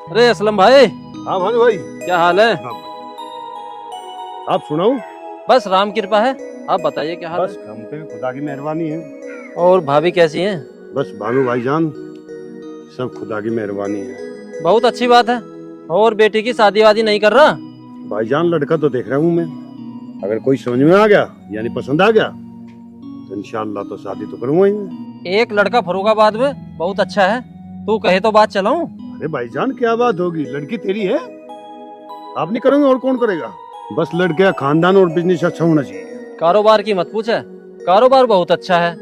अरे असलम भाई। हाँ भानु भाई। क्या हाल है? हाँ, आप सुनाओ। बस राम कृपा है। आप बताइए क्या हाल बस हम पे भी खुदा की मेहरबानी है। है? और भाभी कैसी हैं? बस भानु भाईजान सब खुदा की मेहरबानी है। बहुत अच्छी बात है। और बेटी की शादी वादी नहीं कर रहा? भाईजान लड़का तो देख रहा हूँ मैं, अगर कोई समझ में आ गया यानी पसंद आ गया तो इंशाल्लाह तो शादी तो करूंगा ही मैं। एक लड़का फरुखाबाद में बहुत अच्छा है, तू कहे तो बात चलाऊं? अरे भाईजान क्या बात होगी, लड़की तेरी है, आप नहीं करोगे और कौन करेगा। बस लड़के का खानदान और बिजनेस अच्छा होना चाहिए। कारोबार की मत पूछ है, कारोबार बहुत अच्छा है।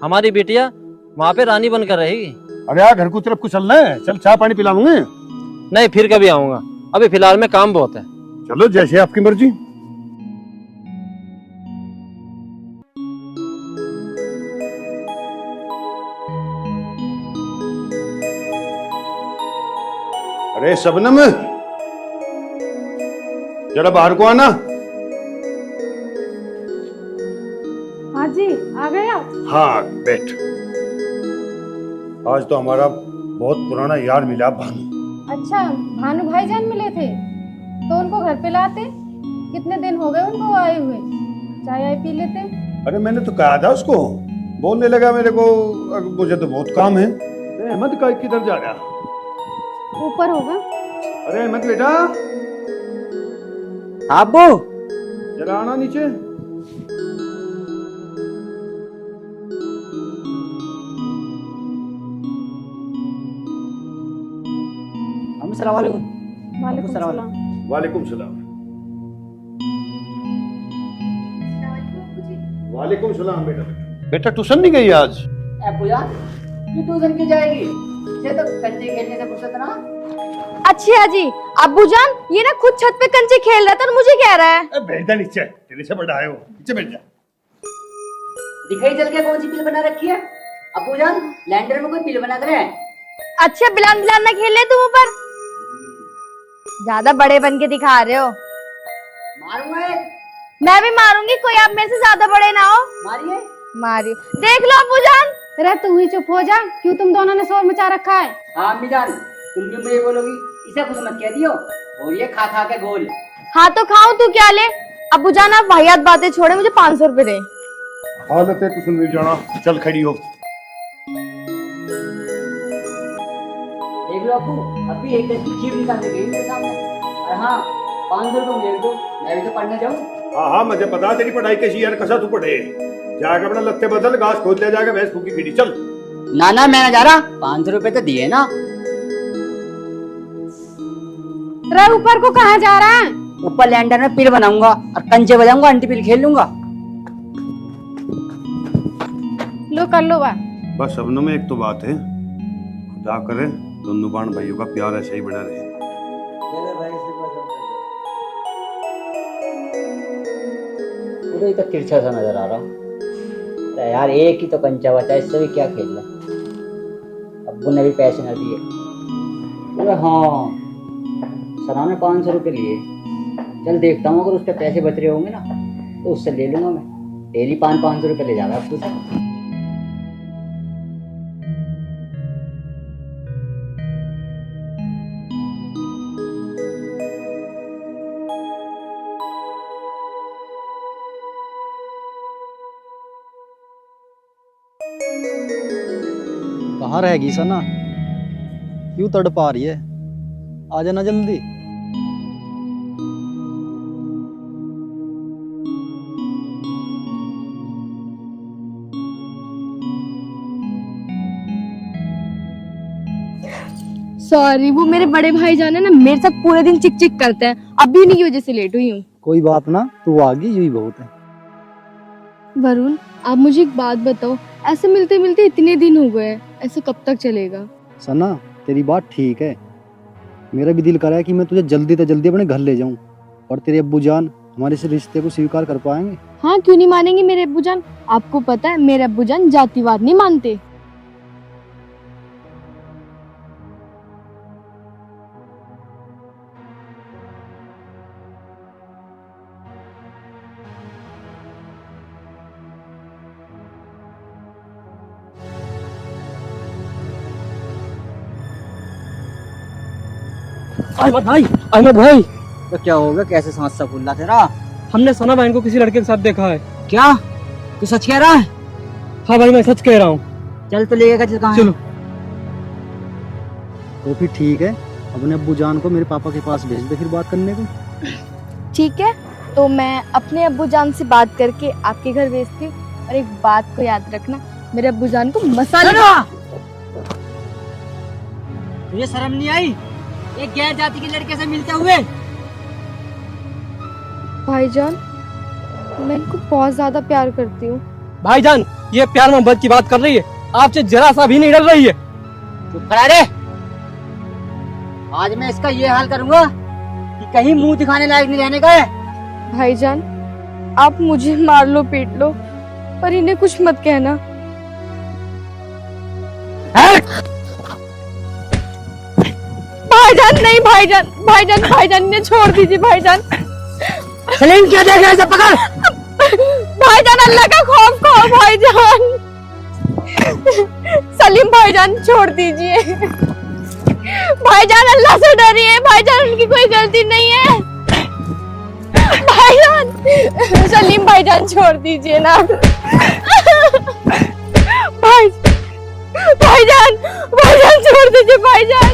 हमारी बेटिया वहाँ पे रानी बनकर रहेगी। अरे यार घर को तरफ को चलना है, चल चाय पानी पिलाऊंगे। नहीं, फिर कभी आऊंगा, अभी फिलहाल में काम बहुत है। चलो जैसे आपकी मर्जी। अरे शबनम जरा बाहर को आना। हाँ जी, आ गए आप? हाँ बैठ। आज तो हमारा बहुत पुराना यार मिला भानु। अच्छा, भानु भाईजान मिले थे तो उनको घर पे लाते। कितने दिन हो गए उनको आए हुए, चाय आय पी लेते। अरे मैंने तो कहा था उसको, बोलने लगा मेरे को मुझे तो बहुत काम है। अरे अहमद का किधर जा रहा? ऊपर होगा। अरे अहमद बेटा अब्बू, जरा आना नीचे। अस्सलाम वालेकुम। वालेकुम सलाम। वालेकुम सलाम। वालेकुम सलाम बेटा। बेटा ट्यूशन नहीं गई आज? पूजा ये ट्यूशन की जाएगी, इसे तो कंचे खेलने से फुर्सत ना। अच्छा जी, अब्बू जान ये ना खुद छत पे कंचे खेल रहा था और मुझे कह रहा है। बैठ जा नीचे, तेरे से बड़ा है वो, नीचे बैठ जा। दिखाई चल के कौन सी पिल बना रखी है? अबू जान लैंडर में कोई पिल बना कर है? अच्छा बिलान बिलान ना खेल ले तुम ऊपर, ज्यादा बड़े बन के दिखा रहे हो। मारूंगा एक। मैं भी मारूंगी, कोई आप मेरे से ज्यादा बड़े ना हो। मारिए। मारियो, देख लो अब्बू जान। अरे तू ही चुप हो जा, क्यों तुम दोनों ने शोर मचा रखा है? हाँ अम्मी जान, तुम भी मुझे बोलोगी, इसे कुछ मत कह दियो। और ये खा खा के गोल। हाँ तो खाऊं, तू क्या ले। अब्बू जान आप वाहियात बातें छोड़े, मुझे 500 रुपए दे। हालत है ट्यूशन नहीं जाना, चल खड़ी हो। देख लो अबू, अभी एक दिन की खीर निकालने गई मेरे सामने। और हाँ 500 रुपये मुझे दो, मैं भी तो पढ़ने जाऊँ। हाँ हाँ मुझे पता तेरी पढ़ाई कैसी यार, कसा तू पढ़े। जाकर अपना लत्ते बदल, घास खोद ले जाकर भैंस फूकी पीटी, चल। ना ना मैं ना जा रहा, 500 रुपये तो दिए ना। अरे ऊपर को कहाँ जा रहा है? ऊपर लैंडर में पिल बनाऊंगा और कंचे बजाऊंगा, अंटी पिल खेल लूंगा। लो कर लो बात। बस सबनों में एक तो बात है, खुदा करे दोनों बाण भाइयों का प्यार ऐसे ही बना रहे। पूरे तो तिरछा सा नजर आ रहा। अरे यार एक ही तो कंचा बचा, इससे भी क्या खेलना। अब्बू ने भी पैसे न दिए। अरे हाँ सना ने 500 रुपये लिए। चल देखता हूँ, अगर उसके पैसे बच रहे होंगे ना तो उससे ले लूंगा मैं। डेली 500 रुपये ले जाएगा अब्बू से। कहाँ रहेगी सना, क्यों तड़पा रही है? आ जाना जल्दी। सॉरी, वो मेरे बड़े भाई जान है ना, मेरे साथ पूरे दिन चिक चिक करते हैं। अभी उन्हीं की वजह से लेट हुई हूँ। कोई बात ना, तू आ गई यही बहुत है। वरुण, आप मुझे एक बात बताओ, ऐसे मिलते मिलते इतने दिन हो गए, ऐसे कब तक चलेगा? सना तेरी बात ठीक है, मेरा भी दिल कर रहा है कि मैं तुझे जल्दी से जल्दी अपने घर ले जाऊं, और तेरे अब्बू जान हमारे इस रिश्ते को स्वीकार कर पाएंगे? हाँ क्यों नहीं मानेंगे मेरे अब्बू जान। आपको पता है मेरे अब्बू जान जातिवाद नहीं मानते। अहमद भाई तो क्या होगा, कैसे सांस सा फूल रहा तेरा? हमने सना बहन को किसी लड़के के साथ देखा है। क्या तू सच कह रहा है? हाँ भाई मैं सच कह रहा हूँ। चल तो लेगा कहाँ है? चलो। तो फिर ठीक है, अपने अब्बू जान को मेरे पापा के पास भेज दे फिर बात करने को। ठीक है, तो मैं अपने अब्बू जान से बात करके आपके घर भेजती हूँ। और एक बात को याद रखना, मेरे अब्बू जान को मसाले तुझे शर्म नहीं आई एक गैर जाति के लड़के से मिलते हुए? भाईजान, मैं इनको बहुत ज्यादा प्यार करती हूँ। भाईजान ये प्यार मोहब्बत की बात कर रही है, आपसे जरा सा भी नहीं डर रही है। चुप करा रे। आज मैं इसका ये हाल करूंगा कि कहीं मुंह दिखाने लायक नहीं रहने का है। भाईजान, आप मुझे मार लो पीट लो, पर इन्हें कुछ मत कहना। भाईजान नहीं, भाईजान भाईजान भाईजान इन्हें छोड़ दीजिए भाईजान। सलीम क्या देख रहा है? सब पकड़। भाईजान अल्लाह का खौफ खाओ भाईजान। सलीम भाईजान छोड़ दीजिए। भाईजान अल्लाह से डरिए, भाईजान उनकी कोई गलती नहीं है। भाईजान, सलीम भाईजान छोड़ दीजिए ना। भाईजान भाईजान छोड़ दीजिए भाईजान।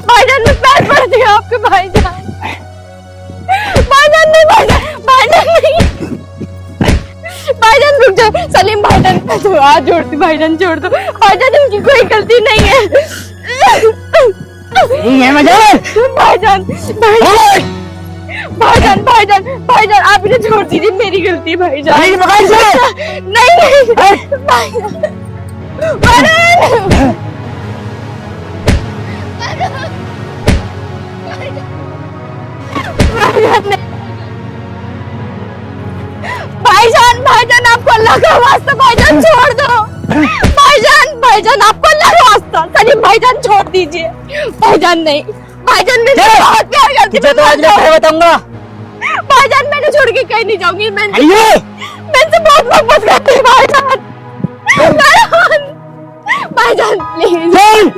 भाईजान मैं पैर पड़ती हूँ आपके भाईजान। भाईजान नहीं, भाईजान नहीं। भाईजान रुक जाओ। सलीम भाईजान तो हाथ जोड़ती, भाईजान छोड़ दो। भाईजान उनकी कोई गलती नहीं है। नहीं है मजा। भाईजान भाईजान भाईजान भाईजान भाईजान आप इन्हें छोड़ दीजिए, मेरी गलती है भाईजान। नहीं नहीं भाईजान। भाईजान भाईजान आपको अल्लाह का वास्ता भाईजान छोड़ दो। भाईजान भाईजान आपको अल्लाह का वास्ता, सलीम भाईजान छोड़ दीजिए। भाईजान नहीं, भाईजान मैं बहुत प्यार करती हूँ। तो आज मैं बताऊंगा। भाईजान मैंने छोड़ के कहीं नहीं जाऊंगी। मैं इनसे बहुत मोहब्बत करती हूँ भाईजान। भाईजान प्लीज।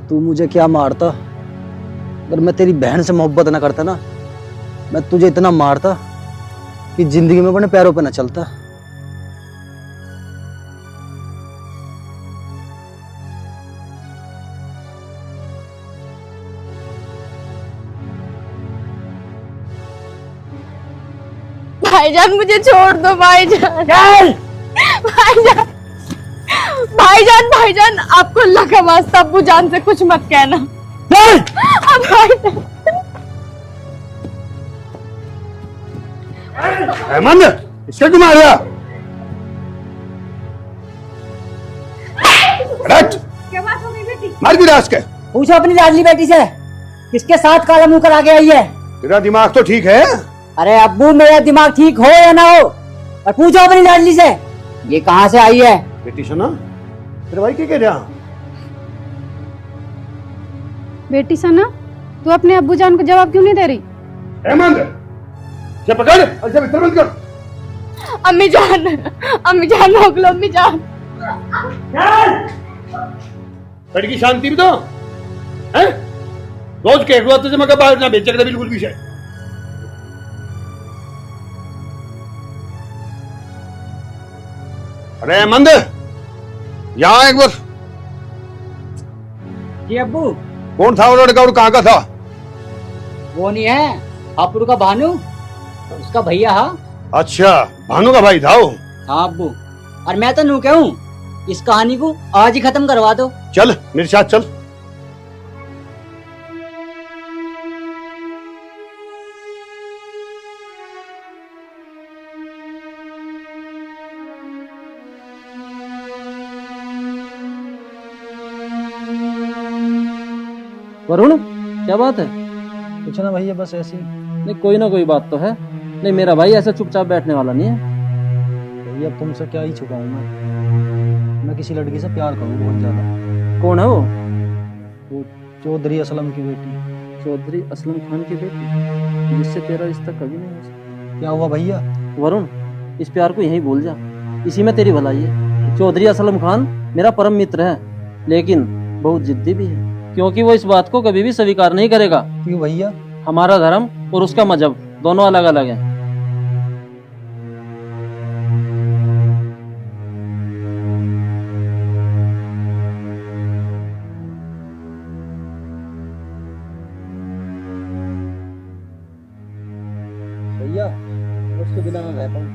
तू मुझे क्या मारता? अगर मैं तेरी बहन से मोहब्बत ना करता ना, मैं तुझे इतना मारता कि जिंदगी में अपने पैरों पे ना चलता। भाईजान मुझे छोड़ दो भाईजान। भाईजान भाईजान भाईजान आपको अल्लाह का वास्ता अब्बू जान से कुछ मत कहना। भाईजान अहमद, इसका क्यों मारा? क्या बात हो गई बेटी? मार भी रास के। पूछो अपनी लाडली बेटी से किसके साथ काला मुंह करा के आई है। तेरा दिमाग तो ठीक है? अरे अब्बू मेरा दिमाग ठीक हो या ना हो, और पूछो अपनी लाडली से ये कहाँ से आई है। बेटी सुना, तेरे भाई क्या कह रहा? बेटी सना, तू अपने अब्बू जान को जवाब क्यों नहीं दे रही? अहमद, इसे पकड़ और इसे भीतर बंद कर। अम्मी जान रोक लो अम्मी जान। लड़की शांति भी तो है। रोज कह रहा तुझे मगर बाहर ना भेज बिल्कुल भी। अरे अहमद, यहाँ एक बार। जी अब्बू। कौन था वो लड़का और कहाँ का था? वो नहीं है हापुड़ का भानु, उसका भैया। हाँ अच्छा, भानु का भाई था वो। हाँ अब्बू, और मैं तो नू कहूँ इस कहानी को आज ही खत्म करवा दो। चल मेरे साथ चल। वरुण, क्या बात है? कुछ ना भैया, बस ऐसी। नहीं, कोई ना कोई बात तो है। नहीं, मेरा भाई ऐसा चुपचाप बैठने वाला नहीं है। भैया तुमसे क्या ही छुपाऊं मैं किसी लड़की से प्यार करूं बहुत ज्यादा। कौन है वो? वो चौधरी असलम की बेटी। चौधरी असलम खान की बेटी, जिससे तेरा रिश्ता कभी नहीं हो सकता। क्या हुआ भैया? वरुण, इस प्यार को यहीं भूल जा, इसी में तेरी भलाई है। चौधरी असलम खान मेरा परम मित्र है, लेकिन बहुत जिद्दी भी है, क्योंकि वो इस बात को कभी भी स्वीकार नहीं करेगा। क्यों भैया? हमारा धर्म और उसका मजहब दोनों अलग अलग हैं। भैया उसके बिना मैं रह पाऊँ?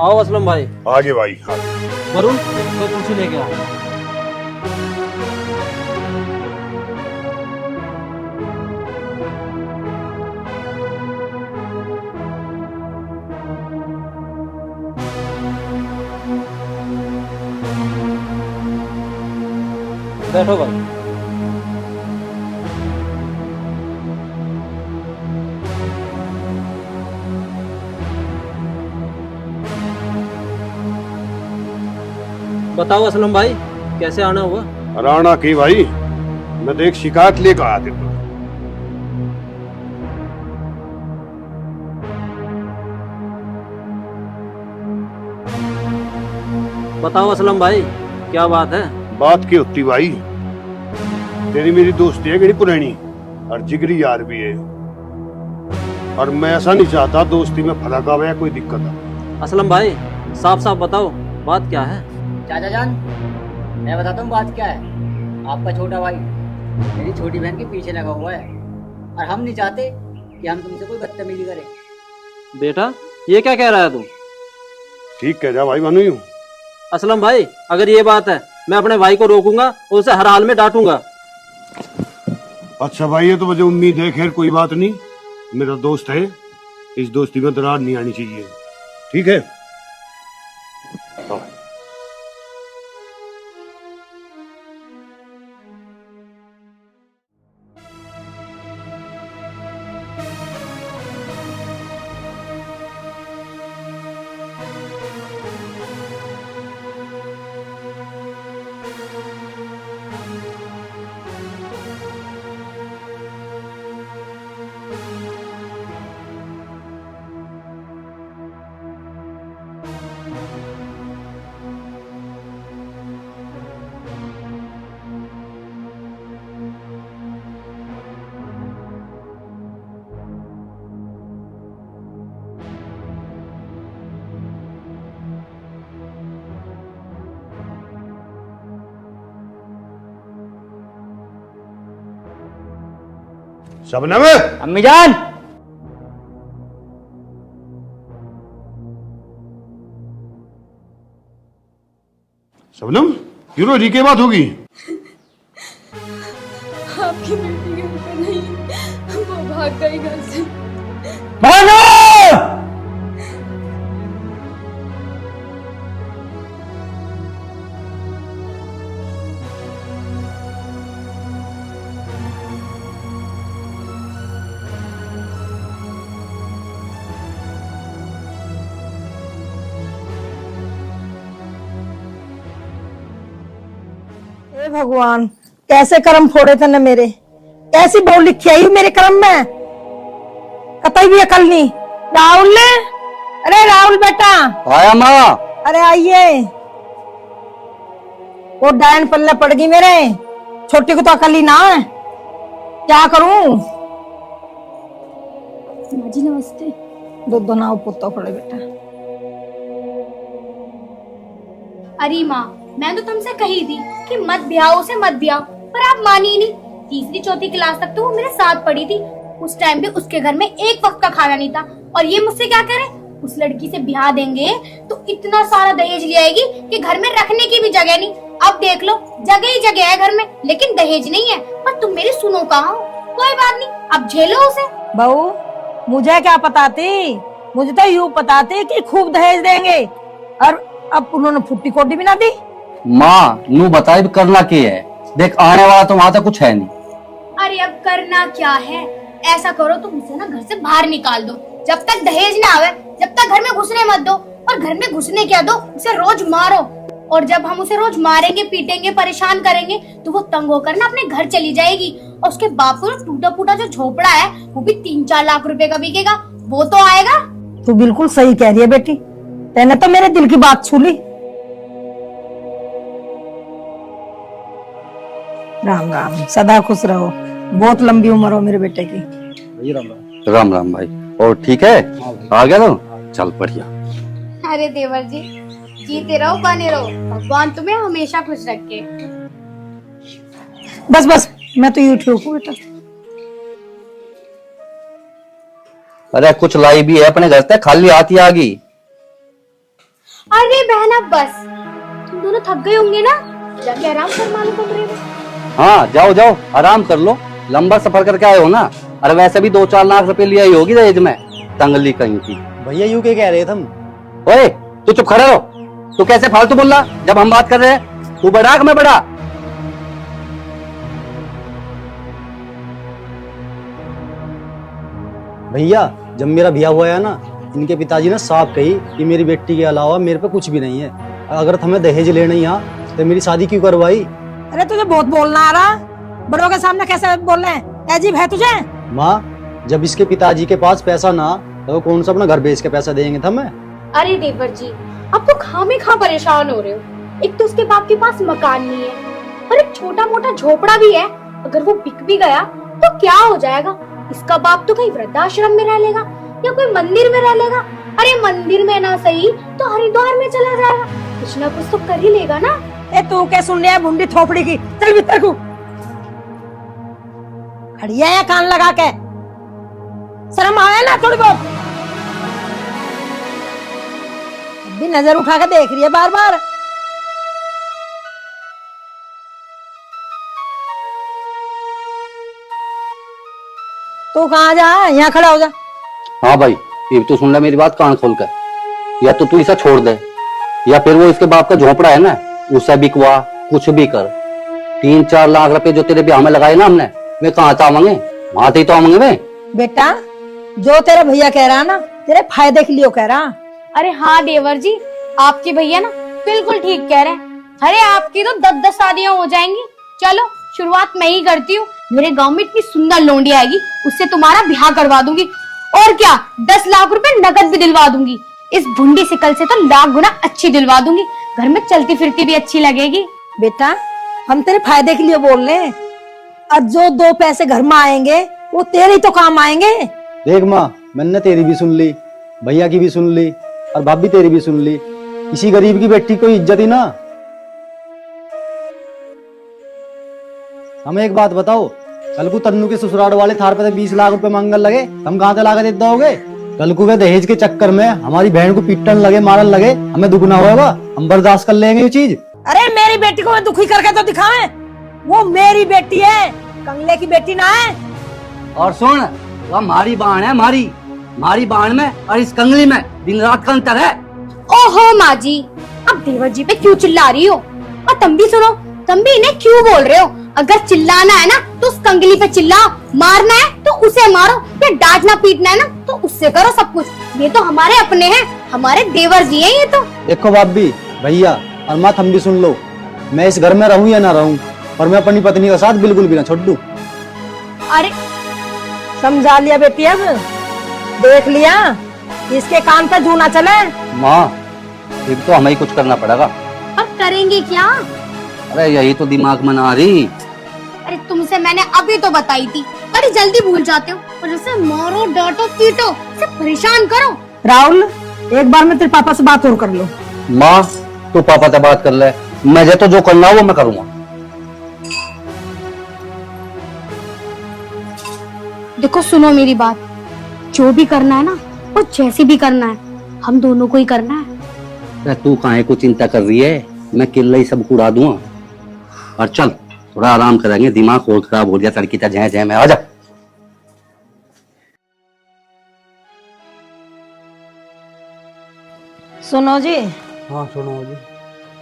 आओ असलम भाई। आगे भाई, हाँ। वरुण, तो कुर्सी लेके आओ। बैठो भाई। बताओ असलम भाई, कैसे आना हुआ? राणा की भाई, मैं तो एक शिकायत लेकर आया था। बताओ असलम भाई, क्या बात है? बात की होती भाई, तेरी मेरी दोस्ती है बड़ी पुरानी और जिगरी यार भी है, और मैं ऐसा नहीं चाहता दोस्ती में फर्क आवे या कोई दिक्कत आ। असलम भाई, साफ साफ बताओ, बात क्या है? चाचा जान, मैं बताता हूँ बात क्या है। आपका छोटा भाई मेरी छोटी बहन के पीछे लगा हुआ है, और हम नहीं चाहते कि हम तुमसे कोई बदतमीजी करें। बेटा, ये क्या कह रहा है तू? ठीक कह जा भाई भानु। असलम भाई, अगर ये बात है, मैं अपने भाई को रोकूंगा और उसे हर हाल में डांटूंगा। अच्छा भाई, ये तो मुझे उम्मीद है, खैर कोई बात नहीं, मेरा दोस्त है, इस दोस्ती में दरार नहीं आनी चाहिए, ठीक है? हाँ। शबनम, अम्मी जान, शबनम क्यों रो रही? क्या बात होगी? आपकी बेटी घर पे नहीं है, वो भाग गई घर से। भानु! हे भगवान, कैसे कर्म फोड़े थे न मेरे, कैसी बहू लिखी आई मेरे कर्म में, कतई भी अकल नहीं। राहुल ने, अरे राहुल बेटा, आया माँ। अरे आइए। वो डायन पल्ले पड़ गई मेरे, छोटी को तो अकल ही ना है, क्या करूं? माँ जी नमस्ते। दूध नाव पुत्ता पड़े बेटा। अरे माँ, मैं तो तुमसे कही थी कि मत ब्याहो से मत ब्याहो, पर आप मानी ही नहीं। तीसरी चौथी क्लास तक तो वो मेरे साथ पढ़ी थी, उस टाइम भी उसके घर में एक वक्त का खाना नहीं था, और ये मुझसे क्या करे, उस लड़की से ब्याह देंगे तो इतना सारा दहेज ले आएगी कि घर में रखने की भी जगह नहीं। अब देख लो, जगह ही जगह है घर में, लेकिन दहेज नहीं है। पर तुम मेरी सुनो कहाँ हो? कोई बात नहीं, अब झेलो उसे। बहू, मुझे क्या पता थी, मुझे तो यूं पता थी कि खूब दहेज देंगे, और अब उन्होंने फुट्टी कोटी भी ना दी। माँ नू बताए भी करना क्या है, देख आने वाला तो वहां तक कुछ है नहीं। अरे अब करना क्या है, ऐसा करो तुम उसे ना घर से बाहर निकाल दो, जब तक दहेज ना आवे, जब तक घर में घुसने मत दो, और घर में घुसने क्या दो, उसे रोज मारो, और जब हम उसे रोज मारेंगे, पीटेंगे, परेशान करेंगे तो वो तंग होकर ना अपने घर चली जाएगी। और उसके बाप को टूटा फूटा जो झोपड़ा है वो भी 3-4 लाख रुपए का बिकेगा, वो तो आएगा। तू बिल्कुल सही कह रही है बेटी, तेने तो मेरे दिल की बात छू ली। राम राम, सदा खुश रहो, बहुत लंबी उम्र हो मेरे बेटे की। राम राम भाई। और ठीक है, आ गया तो चल बढ़िया। अरे देवर जी, जीते रहो, बने रहो, भगवान तुम्हें हमेशा खुश रखे। बस बस, मैं तो यूं ठीक हूँ बेटा। अरे कुछ लाई भी है अपने घर से, खाली हाथ ही आ गई। अरे बहना बस, तुम दोनों थक गए होंगे ना, जाके आराम फरमा लो कमरे में। हाँ जाओ जाओ, आराम कर लो, लंबा सफर करके आए हो ना। अरे वैसे भी 2-4 लाख रुपए लिया ही होगी दहेज में, तंगली कहीं की। भैया यूं क्या कह रहे थे हम? ओए तू चुप खड़ा रहो, तू कैसे फालतू बोल रहा जब हम बात कर रहे हैं? तू बड़ा कि मैं बड़ा? भैया जब मेरा ब्याह हुआ है ना, इनके पिताजी ने साफ कही कि मेरी बेटी के अलावा मेरे पे कुछ भी नहीं है। अगर हमें दहेज लेना ही तो मेरी शादी क्यों करवाई? अरे तुझे बहुत बोलना आ रहा, बड़ों के सामने कैसे बोलना है, अजीब है तुझे। माँ जब इसके पिताजी के पास पैसा ना, तो कौन सा अपना घर बेच के पैसा देंगे था हमें? अरे देवर जी, अब तो खामे खा परेशान हो रहे हो। एक तो उसके बाप के पास मकान नहीं है और एक छोटा मोटा झोपड़ा भी है, अगर वो बिक भी गया तो क्या हो जाएगा? इसका बाप तो कहीं वृद्धाश्रम में रह लेगा या कोई मंदिर में रह लेगा। अरे मंदिर में ना सही तो हरिद्वार में चला जाएगा, कुछ ना कुछ तो कर ही लेगा ना। ए तू क्या सुन लिया भुंडी थोपड़ी की, चल भीतर को। खड़िया है कान लगा के, शर्म आया ना थोड़ी बहुत? भी नजर उठा के देख रही है बार बार। तू कहाँ जा, यहाँ खड़ा हो जा। हाँ भाई, ये तो सुन ले मेरी बात कान खोल कर। या तो तू इसे छोड़ दे, या फिर वो इसके बाप का झोपड़ा है ना, उसे बिकवा, कुछ भी कर। 3-4 लाख रुपए जो तेरे ब्याह में लगाए ना हमने, वे कहाँ से आवेंगे? वहां से ही तो आवेंगे वे। बेटा जो तेरा भैया कह रहा ना, तेरे फायदे के लिए कह रहा। अरे हाँ देवर जी, आपके भैया ना बिल्कुल ठीक कह रहे हैं। अरे आपकी तो 10-10 शादियां हो जाएंगी। चलो शुरुआत मैं ही करती हूँ। मेरे गांव में इतनी सुंदर लोंडी आएगी, उससे तुम्हारा ब्याह करवा दूंगी। और क्या, 10 लाख रुपए नकद भी दिलवा दूंगी। इस भुंडी सिकल से तो लाख गुना अच्छी दिलवा दूंगी, घर में चलती फिरती भी अच्छी लगेगी। बेटा हम तेरे फायदे के लिए बोल रहे हैं, और जो 2 पैसे घर में आएंगे वो तेरे ही तो काम आएंगे। देख माँ, मैंने तेरी भी सुन ली, भैया की भी सुन ली, और भाभी तेरी भी सुन ली। किसी गरीब की बेटी को इज्जत ही ना। हमें एक बात बताओ, कल को तन्नू के ससुराल वाले थार पे 20 लाख रुपए मांगने लगे, हम कहाँ से ला के देते होगे? कल को वे दहेज के चक्कर में हमारी बहन को पीटन लगे, मारन लगे, हमें दुगना होगा? हम बर्दाश्त कर लेंगे ये चीज? अरे मेरी बेटी को मैं दुखी करके तो दिखावे, वो मेरी बेटी है, कंगले की बेटी ना है। और सुन, वो हमारी बाण है, हमारी बाण में और इस कंगली में दिन रात का अंतर है। ओहो माँ जी, अब देवर जी पे क्यों चिल्ला रही हो? और तुम भी सुनो, तुम भी इन्हें क्यों बोल रहे हो? अगर चिल्लाना है ना तो उस कंगली पे चिल्लाओ, मारना है तो उसे मारो, या डांटना पीटना है ना तो उससे करो सब कुछ। ये तो हमारे अपने हैं, हमारे देवर जी हैं ये तो। देखो भाभी, भैया और माँ, हम भी सुन लो, मैं इस घर में रहूं या ना रहूं, पर मैं अपनी पत्नी का साथ बिल्कुल भी ना छोड़ दूं। अरे समझा लिया बेटी, अब देख लिया, इसके कान पे जू ना चले। माँ एक तो हमें ही कुछ करना पड़ेगा। अब करेंगे क्या? अरे यही तो दिमाग में ना आ रही। अरे तुमसे मैंने अभी तो बताई थी, बड़ी जल्दी भूल जाते हो। और उसे मारो, डांटो, पीटो, उसे परेशान करो। राहुल एक बार मैं तेरे पापा से बात और कर लो। माँ तू पापा से बात कर ले, मुझे तो जो करना हो वो मैं करूंगा। देखो सुनो मेरी बात, जो भी करना है ना और जैसे भी करना है, हम दोनों को ही करना है। अरे तू काहे को चिंता कर रही है, मैं किले ही सब उड़ा दूंगा। और चल थोड़ा आराम करेंगे, दिमाग और खराब हो गया तड़की था जय जय में। आजा। सुनो जी। हाँ सुनो जी।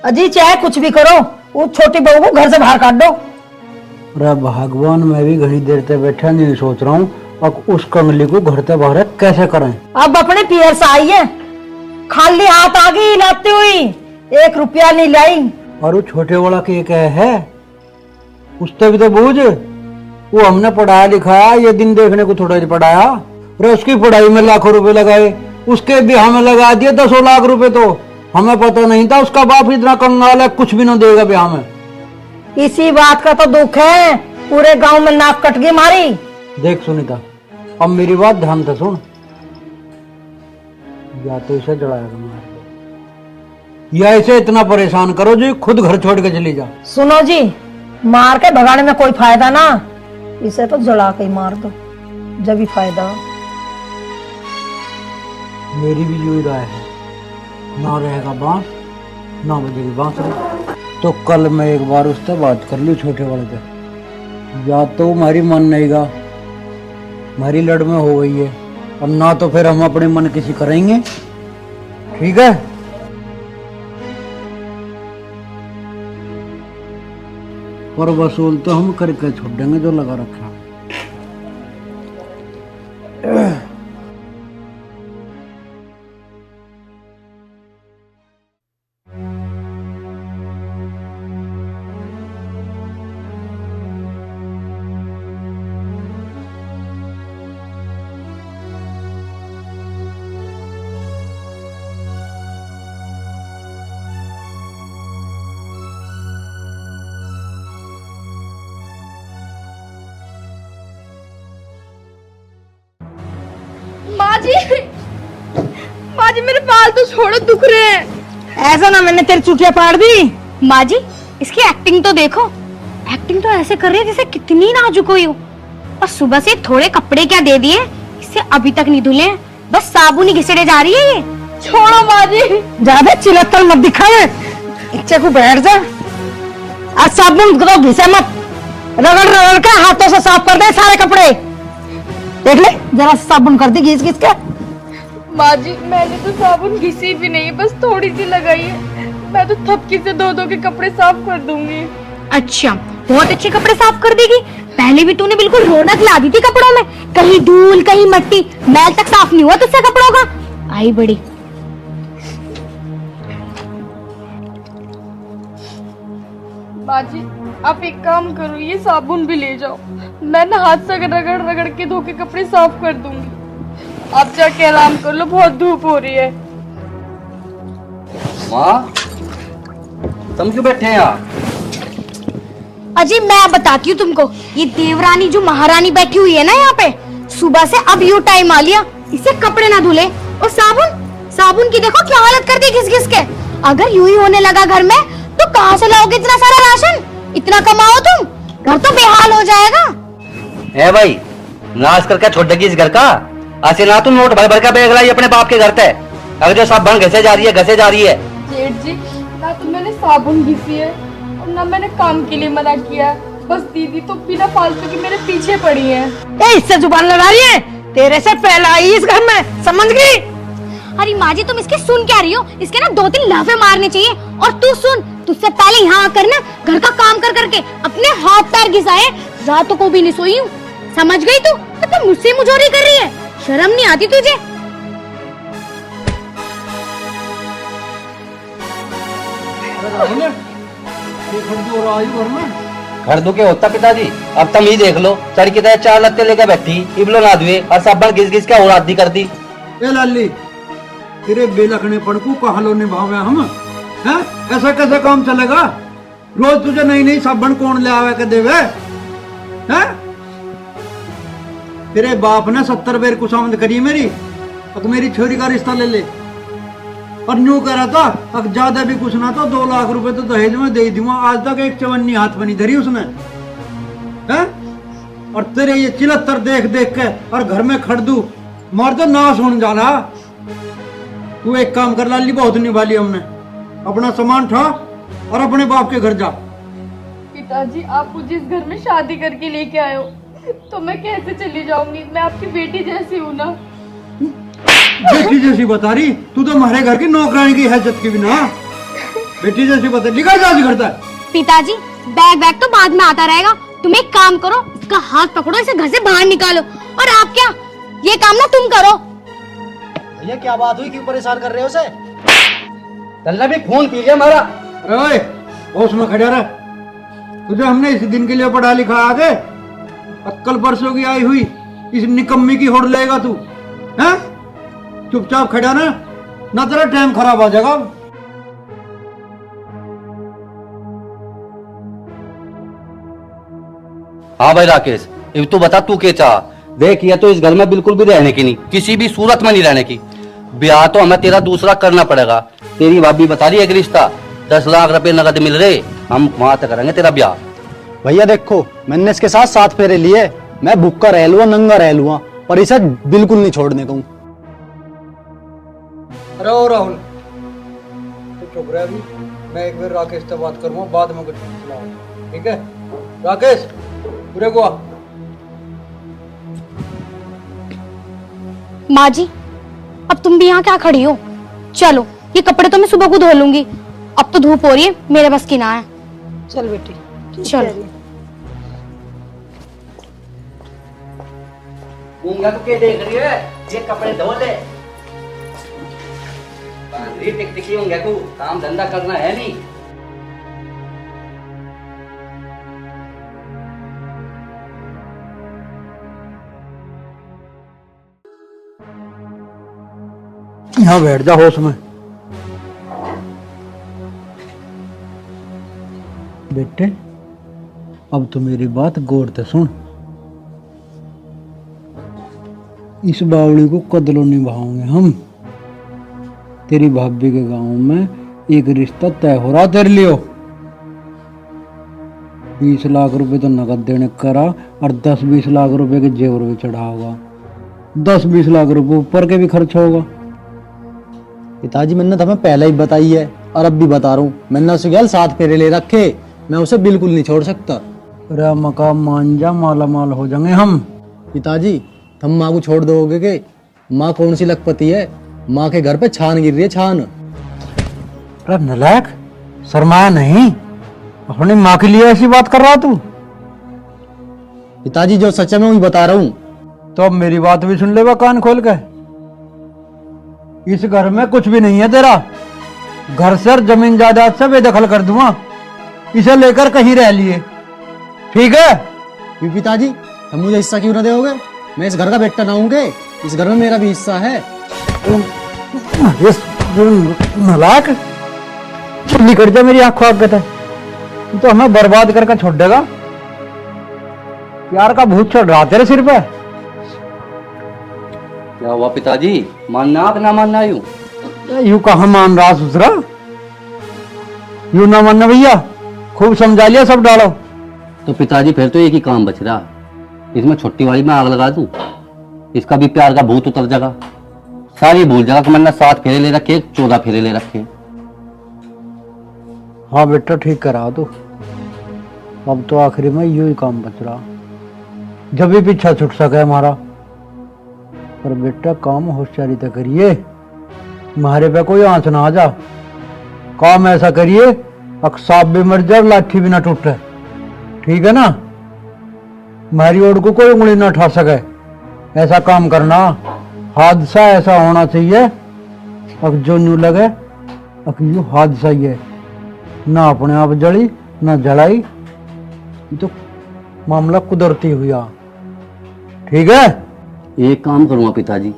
अजी चाहे कुछ भी करो, वो छोटी बहू को घर से बाहर काट दो। अरे भगवान, मैं भी घड़ी देर से बैठा नहीं सोच रहा हूँ, अब उस कंगली को घर से बाहर कैसे करें। अब अपने पियर से आई है, खाली हाथ आ गई लाती हुई, 1 रुपया नहीं लाई। और वो छोटे वाला केक है उससे भी तो बूझ, वो हमने पढ़ाया लिखाया, ये दिन देखने को थोड़ा ही पढ़ाया। अरे उसकी पढ़ाई में लाखों रुपए लगाए, उसके भी हमें लगा दिए 10 लाख रुपए। तो हमें पता नहीं था उसका बाप इतना कंगाल है, कुछ भी ना देगा ब्याह में। इसी बात का तो दुख है, पूरे गांव में नाक कट गई मारी। देख सुनीता, अब मेरी बात ध्यान से सुन, या तो इसे जड़ाएगा मार दो, या इसे इतना परेशान करो जो खुद घर छोड़ के चली जा। सुनो जी, मार के भगाने में कोई फायदा ना, इसे तो जला के ही मार दो, जब भी फायदा हो। मेरी भी यही राय है, ना रहेगा बांस ना बजेगी बांसुरी। तो कल मैं एक बार उससे बात कर लूं छोटे वाले से, या तो हमारी मन नहीं गा, हमारी लड़ में हो गई है, और ना तो फिर हम अपने मन किसी करेंगे। ठीक है, पर वसूल तो हम करके छोड़ देंगे जो लगा रखा। माँ जी मेरे बाल तो छोड़ो, दुख रहे हैं। ऐसा ना मैंने तेरी चुटिया पाड़ दी। माँ जी इसकी एक्टिंग तो देखो, एक्टिंग तो ऐसे कर रही है जैसे कितनी नाजुक हुई हो। और सुबह से थोड़े कपड़े क्या दे दिए, इससे अभी तक नहीं धुले, बस साबुन ही घिसड़े जा रही है ये। छोड़ो माँ जी। ज्यादा चिल्लतल मत दिखाए, इच्छा को बैठ जा। आज साबुन तो घिसे मत, रगड़ रगड़ के हाथों से साफ कर दे सारे कपड़े। देख ले जरा साबुन कर दी घिस घिस के। माँ जी मैंने तो साबुन घिसी भी नहीं, बस थोड़ी सी लगाई है। मैं तो थपकी से धो धो के कपड़े साफ कर दूंगी। अच्छा बहुत अच्छे कपड़े साफ कर देगी, पहले भी तूने बिल्कुल रौनक ला दी थी कपड़ों में, कहीं धूल कहीं मट्टी, मैल तक साफ नहीं हुआ तुझसे कपड़ों का। आई बड़ी। माँ जी आप एक काम करो, ये साबुन भी ले जाओ, मैं ना हाथ से रगड़ रगड़ के धो के कपड़े साफ कर दूंगी। आप जाके आराम कर लो, बहुत धूप हो रही है। माँ तुम क्यों बैठे हैं यहाँ? अजय मैं बताती हूँ तुमको, ये देवरानी जो महारानी बैठी हुई है ना यहाँ पे, सुबह से अब यू टाइम आ लिया, इसे कपड़े ना धुले। और साबुन की देखो क्या हालत कर दी घिस घिस के। अगर यूं ही होने लगा घर में तो कहाँ से लाओगे इतना सारा राशन? इतना कमाओ तुम, घर तो बेहाल हो जाएगा। है भाई, नाश करके छोड़ देगी इस घर का। ऐसे ना तुम नोट भर भर का बैग लाई अपने बाप के घर पे, अगर जो साबुन घसे जा रही है घसे जा रही है। जेठ जी ना तो मैंने साबुन घिसी है और ना मैंने काम के लिए मना किया है, बस दीदी तो बिना फालतू की मेरे पीछे पड़ी है। इससे जुबान लड़ा रही है, तेरे से पहले आई इस घर में, समझ गई? अरे माँ जी तुम इसके सुन क्या रही हो, इसके ना 2-3 लाफे मारने चाहिए। और तू सुन, तुझसे पहले यहाँ आकर ना घर का काम कर करके अपने हाथ पैर घिसाए, रातों को भी नहीं सोई हूँ, समझ गई तू? तो मुझसे मुझोरी कर रही है, शर्म नहीं आती तुझे? घर दुखे होता पिताजी, अब तुम ही देख लो, चढ़ की तरह 4 लत्ते लेकर बैठी, इबलो ना धुए और साबुन घिस घिस के और आदि कर दी। ए लाली, तेरे बेलखने पड़कू कहाँ लो निभावे हम हैं? ऐसा कैसे काम चलेगा? रोज तुझे नई नई साबुन कौन ले आवे के देवे हैं? तेरे बाप ने 70 बेर कुशामद करी मेरी, अब मेरी छोरी का रिश्ता ले ले। और न्यू कह रहा था अब ज्यादा भी कुछ ना तो 2 लाख रुपए तो दहेज में दे दूंगा, आज तक एक चवन्नी हाथ में नहीं धरी उसने हैं? और तेरे ये चिलत्तर देख देख के और घर में खड़दू मार तो नाश होने जा रहा। तू एक काम कर लाली, बहुत निभाली हमने, अपना सामान उठा और अपने बाप के घर जा। पिताजी आप मुझे इस घर में शादी करके लेके आए हो, तो मैं कैसे चली जाऊंगी? मैं आपकी बेटी जैसी हूँ ना। बेटी जैसी बता रही? तू तो हमारे घर की नौकरानी की हैसियत की भी ना, बेटी जैसी बता रही। निकल जा करता है। पिताजी बैग तो बाद में आता रहेगा, तुम एक काम करो, इसका हाथ पकड़ो, इसे घर से बाहर निकालो। और आप क्या, ये काम ना तुम करो। भैया क्या बात हुई, क्यों परेशान कर रहे हो उसे? तन्ने भी खून पी लिया हमारा। ओए होश में खड़ा रह। तुझे हमने इस दिन के लिए पढ़ा लिखा आगे, अक्कल परसों की आई हुई इस निकम्मी की होड़ लेगा तू? हैं? चुपचाप खड़ा ना, ना तेरा टाइम खराब हो जाएगा। हाँ भाई राकेश, अब तू बता तू क्या चाह। देख ये तो इस घर में बिल्कुल भी रहने की नहीं, किसी भी सूरत में नहीं रहने की। ब्याह तो हमें तेरा दूसरा करना पड़ेगा। तेरी भाभी बता रही है एक रिश्ता, 10 लाख रुपए नगद मिल रहे, हम वहां तक करेंगे तेरा ब्याह। भैया देखो, मैंने इसके साथ 7 फेरे लिए, मैं भूखा रह लूंगा, नंगा रह लूंगा, पर इसे बिल्कुल नहीं छोड़ने को। अरे ओ राहुल, तो चुप रह अभी, मैं एक बार राकेश से बात करूंगा, बाद में कुछ सुनाऊंगा, ठीक है? राकेश पूरे को आ। माँ जी, अब तुम भी यहाँ क्या खड़ी हो? चलो, ये कपड़े तो मैं सुबह को धो लूंगी, अब तो धूप हो रही है, मेरे बस की ना है। चल बेटी, चलो। मूंगा तो क्या देख रही है? ये कपड़े धो ले। टिक होंगे तू, काम धंधा करना है नहीं। यहाँ बैठ जा होश में। बेटे अब तो मेरी बात गौर से सुन। इस बावड़ी को कदलों निभाओगे हम। तेरी भाभी के गांव में एक रिश्ता तय हो रहा तेरे लिए। 20 लाख रुपए तो नगद देने करा और 10-20 लाख रुपए के जेवर भी चढ़ा होगा। 10-20 लाख रुपए ऊपर के भी खर्च होगा। पिताजी मैंने तुम्हें पहले ही बताई है और अब भी बता रहा हूँ, मैंने उसे गैल 7 फेरे ले रखे, मैं उसे बिल्कुल नहीं छोड़ सकता। अरे मकाम मान जा, माला माल हो जाएंगे हम। पिताजी तुम माँ को छोड़ दोगे के? माँ कौन सी लखपति है? माँ के घर पे छान गिर रही है, छान। अरे नलायक, शर्माया नहीं? अपनी माँ के लिए ऐसी बात कर रहा तू? पिताजी जो सच है मैं वही बता रहा हूँ। तो अब मेरी बात भी सुन ले कान खोल के। इस घर में कुछ भी नहीं है तेरा। घर से और जमीन जायदाद से बेदखल कर दूंगा, इसे लेकर कहीं रह लिए, ठीक है? क्यों पिताजी, तुम मुझे हिस्सा क्यों ना दोगे? मैं इस घर का बेटा ना हूँगे, इस घर में मेरा भी हिस्सा है। नलायक, जल्दी कर जा, मेरी आंखों आगे थे। तो हमें बर्बाद करके छोड़ देगा। प्यार का भूत चढ़ रहा तेरे सिर पे। क्या हुआ पिताजी, मानना आप ना मानना? यूं कहा मान रहा ससुरा, यूं ना मानना भैया, खूब समझा लिया, सब डालो। तो पिताजी फिर तो एक ही काम बच रहा, इसमें छुट्टी वाली में आग लगा दूं, इसका भी प्यार का भूत उतर जाएगा, सारी भूल जाएगा कि मैंने 7 फेरे ले रखे, 14 फेरे ले रखे। हाँ बेटा ठीक करा तू। अब तो आखिरी में यू ही काम बच रहा, जब भी पीछा छुट सके हमारा। पर बेटा काम होशियारी तो करिए, हमारे पे कोई आंच ना आ जा। काम ऐसा करिए अक सांप भी मर जाए, लाठी भी ना टूटे, ठीक है ना? हमारी ओर को कोई उंगली ना उठा सके, ऐसा काम करना। हादसा ऐसा होना चाहिए अब जो न्यू लगे अब यू हादसा ही है, ना अपने आप जड़ी ना जलाई, ये तो मामला कुदरती हुआ, ठीक है? एक काम करूंगा पिताजी,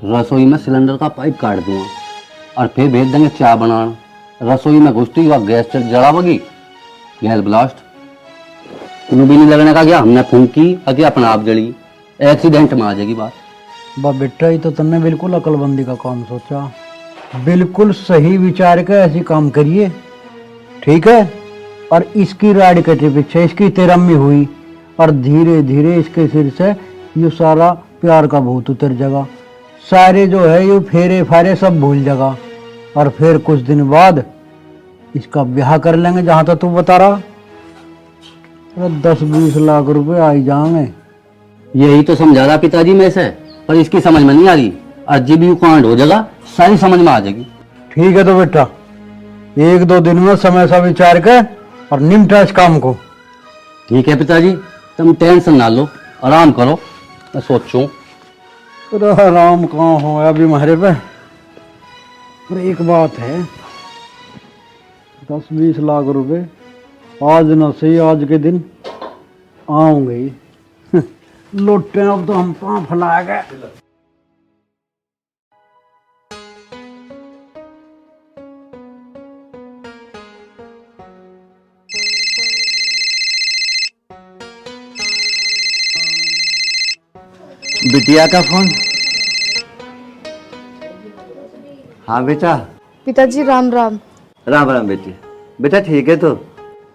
रसोई में सिलेंडर का पाइप काट दूंगा और फिर भेज देंगे चाय बनाना। रसोई में घुसती हुआ गैस जलावगी, गैस ब्लास्ट, भी नहीं लगने का क्या, हमने फूंकी अगर अपना आप जड़ी, एक्सीडेंट में आ जाएगी बात। बा बेटा ये तो तुमने बिल्कुल अकलबंदी का काम सोचा, बिल्कुल सही विचार के ऐसी काम करिए, ठीक है? और इसकी राड कटे पीछे इसकी तेरम्मी हुई और धीरे धीरे इसके सिर से ये सारा प्यार का भूत उतर जाएगा, सारे जो है ये फेरे फारे सब भूल जाएगा और फिर कुछ दिन बाद इसका ब्याह कर लेंगे जहां तक तू बता रहा। 10-20 लाख रुपए आ ही जाएंगे। यही तो समझा रहा पिताजी में से, पर इसकी समझ में नहीं आ रही। अजीब यू कांड हो जाएगा, सारी समझ में आ जाएगी। ठीक है तो बेटा 1-2 दिन में समय सा विचार के और निपटा इस काम को। ठीक है पिताजी, तुम टेंशन ना लो, आराम करो, मैं सोचूं। आराम कहाँ हो अभी हमारे पे। पर एक बात है, 10-20 लाख रुपए आज न सही, आज के दिन आऊंगे ही। लुट्टे अब तो हम पाँव फैला गए। बिटिया का फोन। हाँ बेटा। पिताजी राम राम। राम राम बेटी। बेटा ठीक है तो?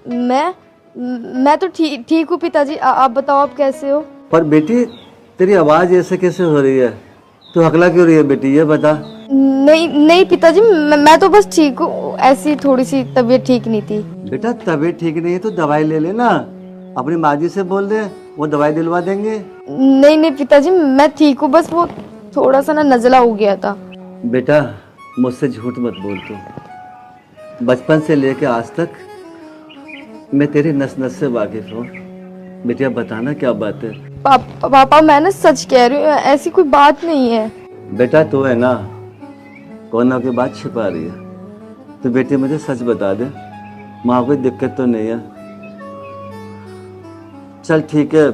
मैं तो ठीक हूँ पिताजी। आप बताओ आप कैसे हो? पर बेटी तेरी आवाज ऐसे कैसे हो रही है? तू हकला क्यों रही है बेटी, ये बता। नहीं पिताजी, मैं तो बस ठीक हूँ, ऐसी थोड़ी सी तबीयत ठीक नहीं थी। बेटा तबीयत ठीक नहीं है तो दवाई ले लेना, अपनी माँ जी से बोल दे, वो दवाई दिलवा देंगे। नहीं पिताजी, मैं ठीक हूँ, बस वो थोड़ा सा ना नजला हो गया था। बेटा मुझसे झूठ मत बोल तू। बचपन से लेके आज तक मैं तेरी नस नस से वाकिफ हूँ। बेटिया बताना क्या बात है? पापा मैं ना सच कह रही हूँ, ऐसी कोई बात नहीं है। बेटा तू है ना कोना की बात छिपा रही है, तो बेटी मुझे सच बता दे, माँ कोई दिक्कत तो नहीं है? चल ठीक है,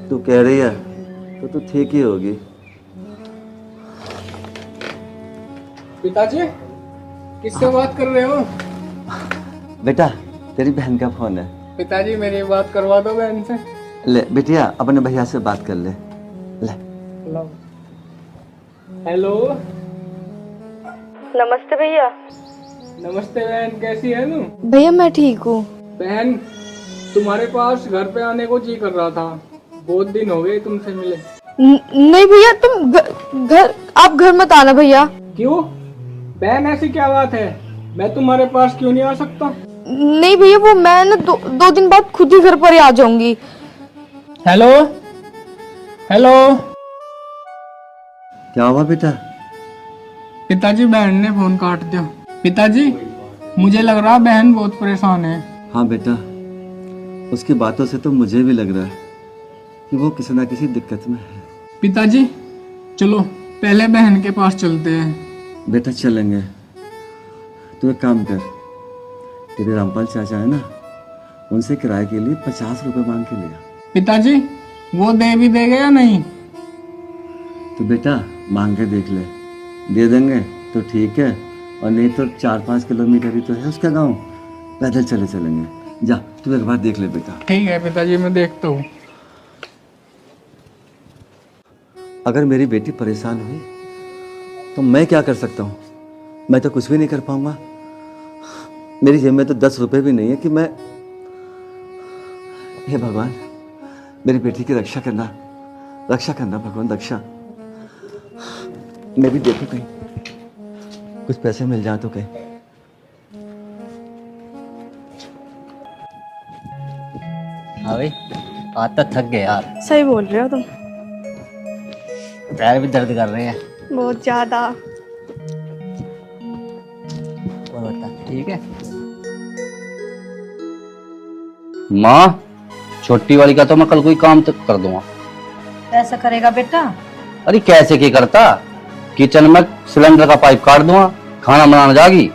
तू कह रही है तो तू ठीक ही होगी। पिताजी किससे बात कर रहे हो? बेटा तेरी बहन का फोन है। पिताजी मेरी बात करवा दो बहन से। ले बिटिया अपने भैया से बात कर ले। ले हेलो। नमस्ते भैया। नमस्ते बहन, कैसी है तू? भैया मैं ठीक हूँ। बहन तुम्हारे पास घर पे आने को जी कर रहा था, बहुत दिन हो गए तुमसे मिले। नहीं भैया, तुम आप घर मत आना भैया। क्यों बहन, ऐसी क्या बात है? मैं तुम्हारे पास क्यों नहीं आ सकता? नहीं भैया, वो मैं ना दो दिन बाद खुद ही घर पर ही आ जाऊंगी। Hello hello. क्या हुआ बेटा? पिताजी बहन ने फोन काट दिया। पिताजी मुझे लग रहा बहन बहुत परेशान है। हाँ बेटा, उसकी बातों से तो मुझे भी लग रहा है कि वो किसी ना किसी दिक्कत में है। पिताजी चलो पहले बहन के पास चलते हैं। बेटा चलेंगे, तू एक काम कर, तेरे रामपाल चाचा है ना, उनसे किराए के लिए 50 रुपए मांग के लिया। पिताजी वो दे भी देगा या नहीं? तो बेटा मांग के देख ले, दे देंगे तो ठीक है, और नहीं तो 4-5 किलोमीटर ही तो है उसका गांव, पैदल चले चलेंगे। जा तू एक बार देख ले बेटा। ठीक है पिताजी, मैं देखता हूँ। अगर मेरी बेटी परेशान हुई तो मैं क्या कर सकता हूँ? मैं तो कुछ भी नहीं कर पाऊंगा। मेरी जेब में तो 10 रुपए भी नहीं है कि मैं, हे भगवान मेरी बेटी की रक्षा करना भगवान, रक्षा। मैं भी देखूं कहीं कुछ पैसे मिल जाए तो कहीं। हाँ भाई आज तक थक गए यार। सही बोल रहे हो तुम। पैर भी दर्द कर रहे हैं बहुत ज्यादा। और बता ठीक है? माँ छोटी वाली का तो मैं कल कोई काम तक कर दूंगा। कैसा करेगा बेटा? अरे कैसे की करता, किचन में सिलेंडर का पाइप काट दूंगा, खाना बनाना जागी,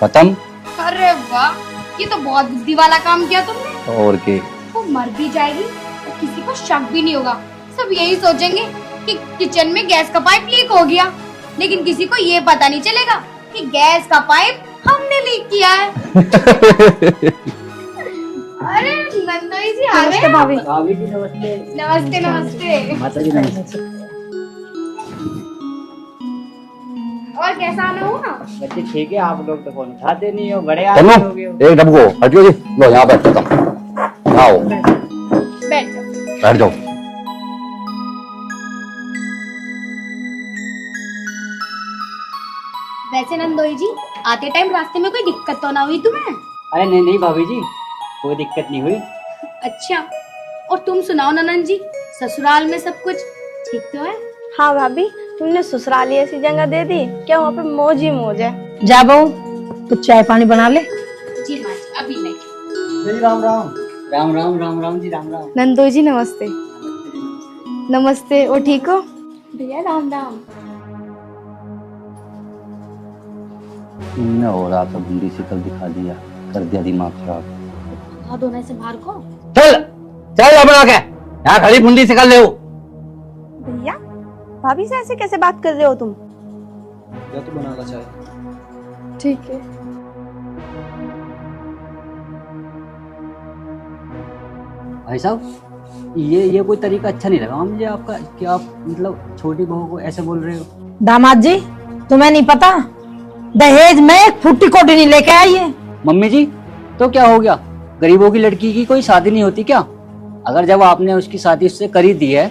खत्म। अरे वाह, ये तो बहुत बुद्धि वाला काम किया तुमने। और के वो मर भी जाएगी तो किसी को शक भी नहीं होगा। सब यही सोचेंगे कि किचन में गैस का पाइप लीक हो गया, लेकिन किसी को ये पता नहीं चलेगा कि गैस का पाइप हमने लीक किया है। अरे नंदोई जी आ गए। भाभी। भाभी जी नमस्ते। नमस्ते नमस्ते। माता जी नमस्ते। और कैसा आना हुआ? बच्चे ठीक है, आप लोग तो फोन उठाते नहीं हो, बड़े आदमी हो गए हो। एक डब्बो हटियो जी, लो यहाँ बैठ जाओ, आओ बैठ जाओ। बैठ जाओ। वैसे नंदोई जी आते टाइम रास्ते में कोई दिक्कत तो ना हुई तुम्हें? अरे नहीं भाभी जी, कोई दिक्कत नहीं हुई। अच्छा, और तुम सुनाओ ननन जी, ससुराल में सब कुछ ठीक तो है? हाँ भाभी, तुमने ससुराली ऐसी जगह दे दी क्या वहाँ पे मौज ही मौज है। जा बहू कुछ चाय पानी बना ले। जी माँ जी अभी नहीं। राम राम। राम राम राम राम जी, राम राम। नंदोई जी नमस्ते। नमस्ते, और ठीक हो? भैया राम राम। हो रहा था बूंदी शिकल दिखा दिया। कर दिया दिमाग खराब। हाँ दोनों से बाहर को। चल चल अपना क्या यहाँ खड़ी फुंडी से कर ले हो। भैया भाभी से ऐसे कैसे बात कर रहे हो तुम? या तो बना ला चाहे। ठीक है। भाई साहब ये कोई तरीका अच्छा नहीं लगा मुझे आपका कि आप मतलब छोटी बहू को ऐसे बोल रहे हो। दामाद जी तुम्हें नहीं पता दहेज में एक फुट्टी कोटी नहीं लेके आई है। मम्मी जी तो क्या हो गया, गरीबों की लड़की की कोई शादी नहीं होती क्या? अगर जब आपने उसकी शादी उससे करी दी है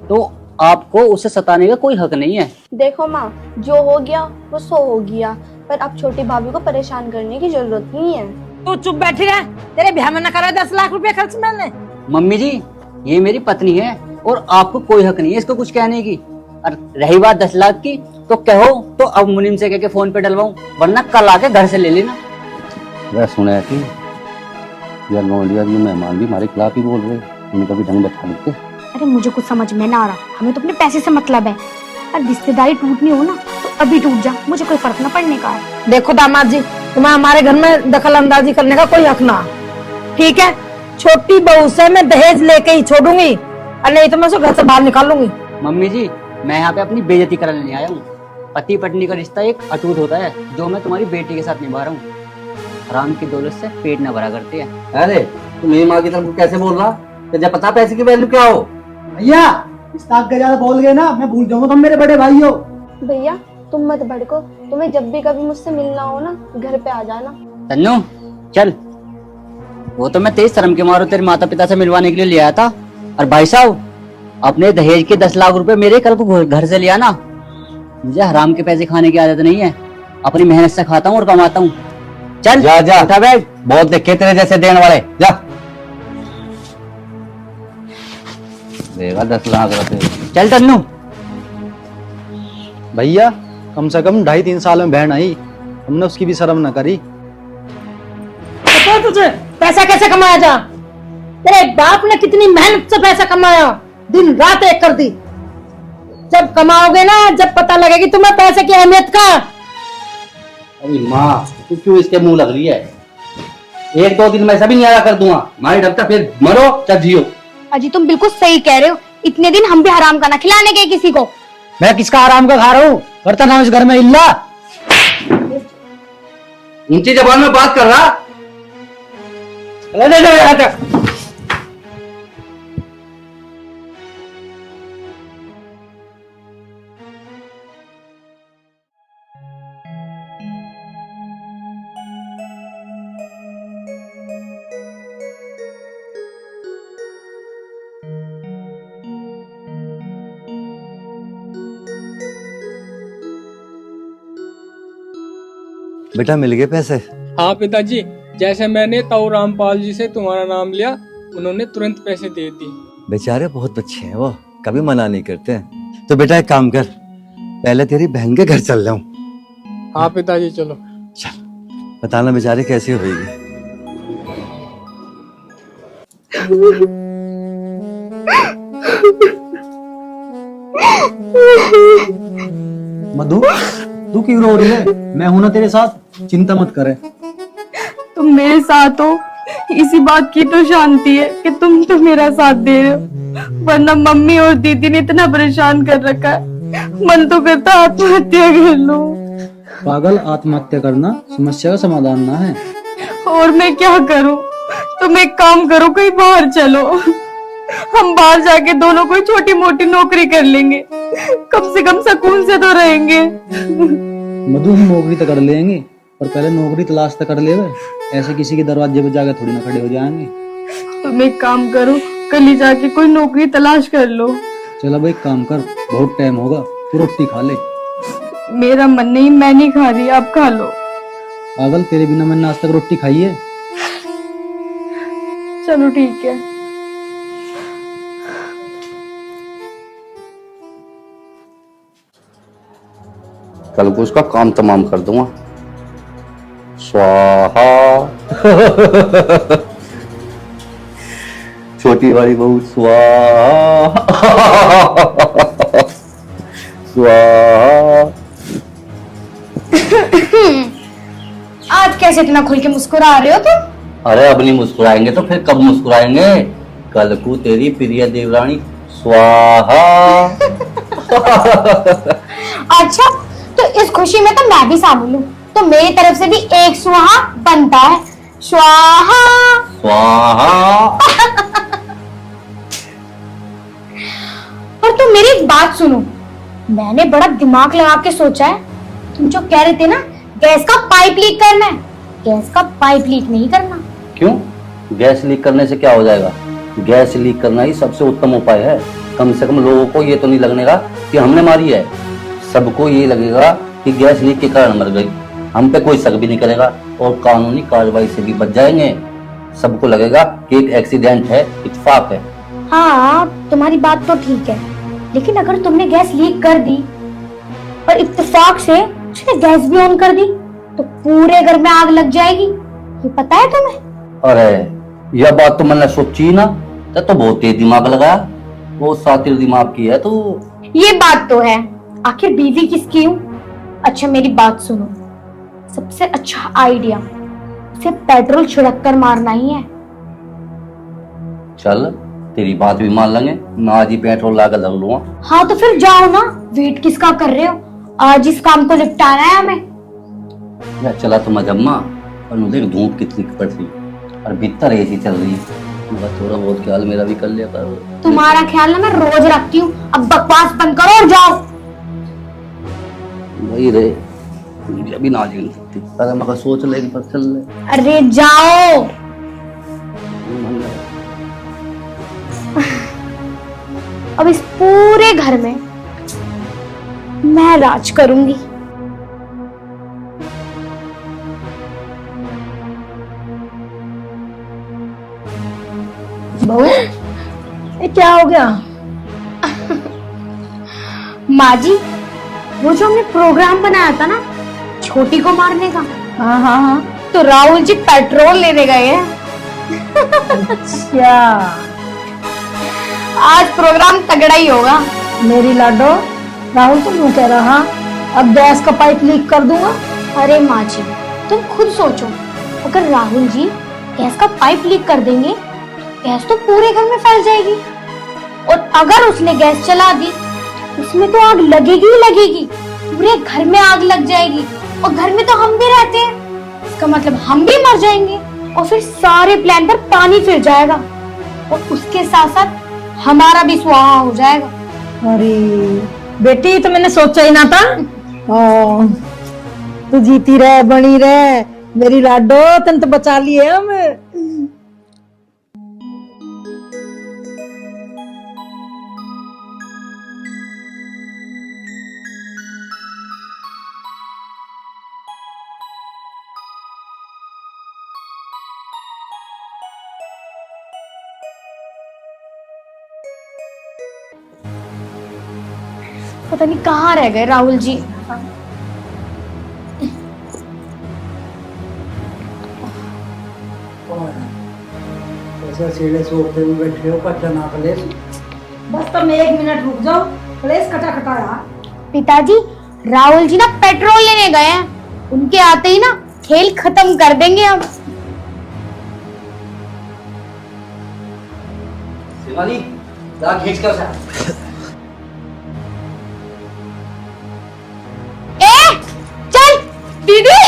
तो आपको उसे सताने का कोई हक नहीं है। देखो माँ, जो हो गया वो सो हो गया, पर अब छोटी भाभी को परेशान करने की जरूरत नहीं है। तू चुप बैठी रह, तेरे ब्याह में न करा 10 लाख रुपए खर्च मैंने। मम्मी जी ये मेरी पत्नी है और आपको कोई हक नहीं है इसको कुछ कहने की। और रही बात 10 लाख की तो कहो तो अब मुनीम से कह के फोन पे डलवाऊं, वरना कल आके घर से ले लेना। मैं सुना है कि यार नौलिया ये मेहमान भी हमारे खिलाफ ही बोल रहे, उनका भी ढंग बैठा लेते। अरे मुझे कुछ समझ में ना आ रहा, हमें तो अपने पैसे से मतलब है। अगर रिश्तेदारी टूटनी हो ना तो अभी टूट जा, मुझे कोई फर्क ना पड़ने का है। देखो दामाद जी तुम्हें हमारे घर में दखल अंदाजी करने का कोई हक ना, ठीक है? छोटी बहू से मैं दहेज लेके ही छोड़ूंगी और नहीं तो मैं उसे घर से बाहर निकालूंगी। मम्मी जी मैं यहाँ पे अपनी बेइज्जती कराने नहीं आया हूँ। पति पत्नी का रिश्ता एक अटूट होता है जो मैं तुम्हारी बेटी के साथ निभा रहा हूँ। हराम की दौलत से पेट न भरा करती है। अरे तू मेरी माँ की तरफ कैसे बोल रहा? तुझे पता पैसे की वैल्यू क्या हो? भैया इस ताक का ज्यादा बोल गए ना, मैं भूल जाऊंगा तुम मेरे बड़े भाई हो। भैया तुम मत भड़को, तुम्हें जब भी कभी मुझसे मिलना हो ना घर पे आ जाना। तन्नू चल, वो तो मैं तेज शर्म के मारो तेरे माता पिता से मिलवाने के लिए ले आया था। और भाई साहब अपने दहेज के 10 लाख रुपए मेरे कल को घर से ले आना। मुझे हराम के पैसे खाने की आदत नहीं है, अपनी मेहनत से खाता हूँ और कमाता हूँ। चल जा जा उठा बैग। बहुत देखे तेरे जैसे देने वाले, जा देगा 10 लाख रुपए। चल तन्नू। भैया कम से कम 2.5-3 साल में बहन आई, तुमने उसकी भी शर्म न करी। पता है तुझे पैसा कैसे कमाया जा? तेरे बाप ने कितनी मेहनत से पैसा कमाया, दिन रात एक कर दी। जब कमाओगे ना, जब पता लगेगी तुम्हें पैसे की अहमियत का। अरे माँ तू क्यों इसके मुंह लग रही है? 1-2 दिन में ऐसा भी नहीं आया कर दूंगा, मारी ढबता फिर मरो चाहे जियो। अजी तुम बिल्कुल सही कह रहे हो, इतने दिन हम भी हराम का ना खिलाने गए किसी को। मैं किसका आराम का खा रहा हूँ? बर्तन है इस घर में इल्ला। ऊंची जबान में बात कर रहा? यहाँ तक बेटा मिल गए पैसे? हाँ पिताजी, जैसे मैंने ताऊ रामपाल जी से तुम्हारा नाम लिया उन्होंने तुरंत पैसे दे दिए। बेचारे बहुत अच्छे हैं वो, कभी मना नहीं करते। तो बेटा एक काम कर, पहले तेरी बहन के घर चल जाऊं। हाँ पिताजी चलो। चल बताना बेचारे कैसी होगी। मधु तू क्यों रो रही है? मैं हूं ना तेरे साथ, चिंता मत करे। तुम मेरे साथ हो इसी बात की तो शांति है कि तुम तो मेरा साथ दे रहे हो, वरना मम्मी और दीदी ने इतना परेशान कर रखा है, मन तो करता आत्महत्या कर लो। पागल, आत्महत्या करना समस्या का समाधान ना है। और मैं क्या करूं? तुम एक काम करो, कहीं बाहर चलो, हम बाहर जाके दोनों कोई छोटी मोटी नौकरी कर लेंगे, कम से कम सुकून से तो रहेंगे। मधु हम नौकरी तो कर लेंगे, पर पहले नौकरी तलाश तो कर ले। ऐसे किसी के दरवाजे पे जाकर थोड़ी ना खड़े हो जाएंगे। तुम एक काम करो, कल ही जाके कोई नौकरी तलाश कर लो। चलो भाई काम कर, बहुत टाइम होगा, तू रोटी खा ले। मेरा मन नहीं, मैं नहीं खा रही, आप खा लो। पागल, तेरे बिना मैंने आज तक रोटी खाई है? चलो ठीक है। कल को उसका काम तमाम कर दूंगा। स्वाहा। छोटी वाली बहू स्वाहा। स्वाहा। आज कैसे इतना खुल के मुस्कुरा रहे हो तुम? अरे अब नहीं मुस्कुराएंगे तो फिर कब मुस्कुराएंगे? कल को तेरी प्रिय देवरानी स्वाहा। अच्छा, तो इस खुशी में तो मैं भी शामिल हूँ, तो मेरी तरफ से भी एक सुहा बनता है। स्वाहा स्वाहा। और तुम मेरी एक बात सुनो, मैंने बड़ा दिमाग लगा के सोचा है। तुम जो कह रहे थे ना गैस का पाइप लीक करना है, गैस का पाइप लीक नहीं करना। क्यों? गैस लीक करने से क्या हो जाएगा? गैस लीक करना ही सबसे उत्तम उपाय है। कम से कम लोगों को ये तो नहीं लगेगा कि हमने मारी है, सबको ये लगेगा कि गैस लीक के कारण मर गई। हम पे कोई शक भी नहीं करेगा और कानूनी कार्रवाई से भी बच जाएंगे। सबको लगेगा कि एक एक्सीडेंट है, इत्तेफाक है। हाँ, तुम्हारी बात तो ठीक है, लेकिन अगर तुमने गैस लीक कर दी और इत्तेफाक से उसने गैस भी ऑन कर दी तो पूरे घर में आग लग जाएगी, ये पता है तुम्हें? अरे यह बात तो मैंने सोची ना, तो बहुत तेज दिमाग लगाया, बहुत सातिर दिमाग की है तू। ये बात तो है, आखिर बीवी किसकी हूँ? अच्छा मेरी बात सुनो, सबसे अच्छा आइडिया उसे पेट्रोल छिड़क कर मारना ही है। चल तेरी बात भी मान लेंगे, मैं आज ही पेट्रोल लाकर लग लूंगा। हाँ तो फिर जाओ ना, वेट किसका कर रहे हो? आज इस काम को निपटाना है हमें। यार चला तो मजम्मा, और मुझे धूप कितनी पड़ रही और भीतर एसी चल रही है, थोड़ा बहुत ख्याल मेरा भी कर लिया कर। तुम्हारा ख्याल ना मैं रोज रखती हूँ, अब बकवास बंद करो और जाओ। वही रे, मुझे अभी ना झेल सकती, अरे मगर सोच ले पर चल ले। अरे जाओ। अब इस पूरे घर में मैं राज करूंगी। बहू, ये क्या हो गया? माँ जी, वो जो हमने प्रोग्राम बनाया था ना छोटी को मारने का, हाँ हाँ हाँ। तो राहुल जी पेट्रोल लेने गए हैं। अच्छा, आज प्रोग्राम तगड़ा ही होगा। मेरी लाडो, राहुल तो यूं कह रहा अब गैस का पाइप लीक कर दूंगा। अरे माँ जी, तुम खुद सोचो, अगर राहुल जी गैस का पाइप लीक कर देंगे गैस तो पूरे घर में फैल जाएगी, और अगर उसने गैस चला दी उसमें तो आग लगेगी ही लगेगी, पूरे घर में आग लग जाएगी, और घर में तो हम भी रहते हैं, इसका मतलब हम भी मर जाएंगे, और फिर सारे प्लान पर पानी फिर जाएगा, और उसके साथ साथ हमारा भी स्वाहा हो जाएगा। अरे बेटी, तो मैंने सोचा ही ना था। ओ, तू जीती रह, बनी रह मेरी लाडो, तन तो बचा लिए हम। पता नहीं कहाँ रह गए राहुल जी। ऐसा सीढ़े सोफे में बैठे हो, कच्चा ना कलेश। बस तुम 1 मिनट रुक जाओ, कलेश कटा कटा यार। पिताजी, राहुल जी ना पेट्रोल लेने गए हैं, उनके आते ही ना खेल खत्म कर देंगे हम। शिवानी, जा खींच कर उसे। चल दीदी,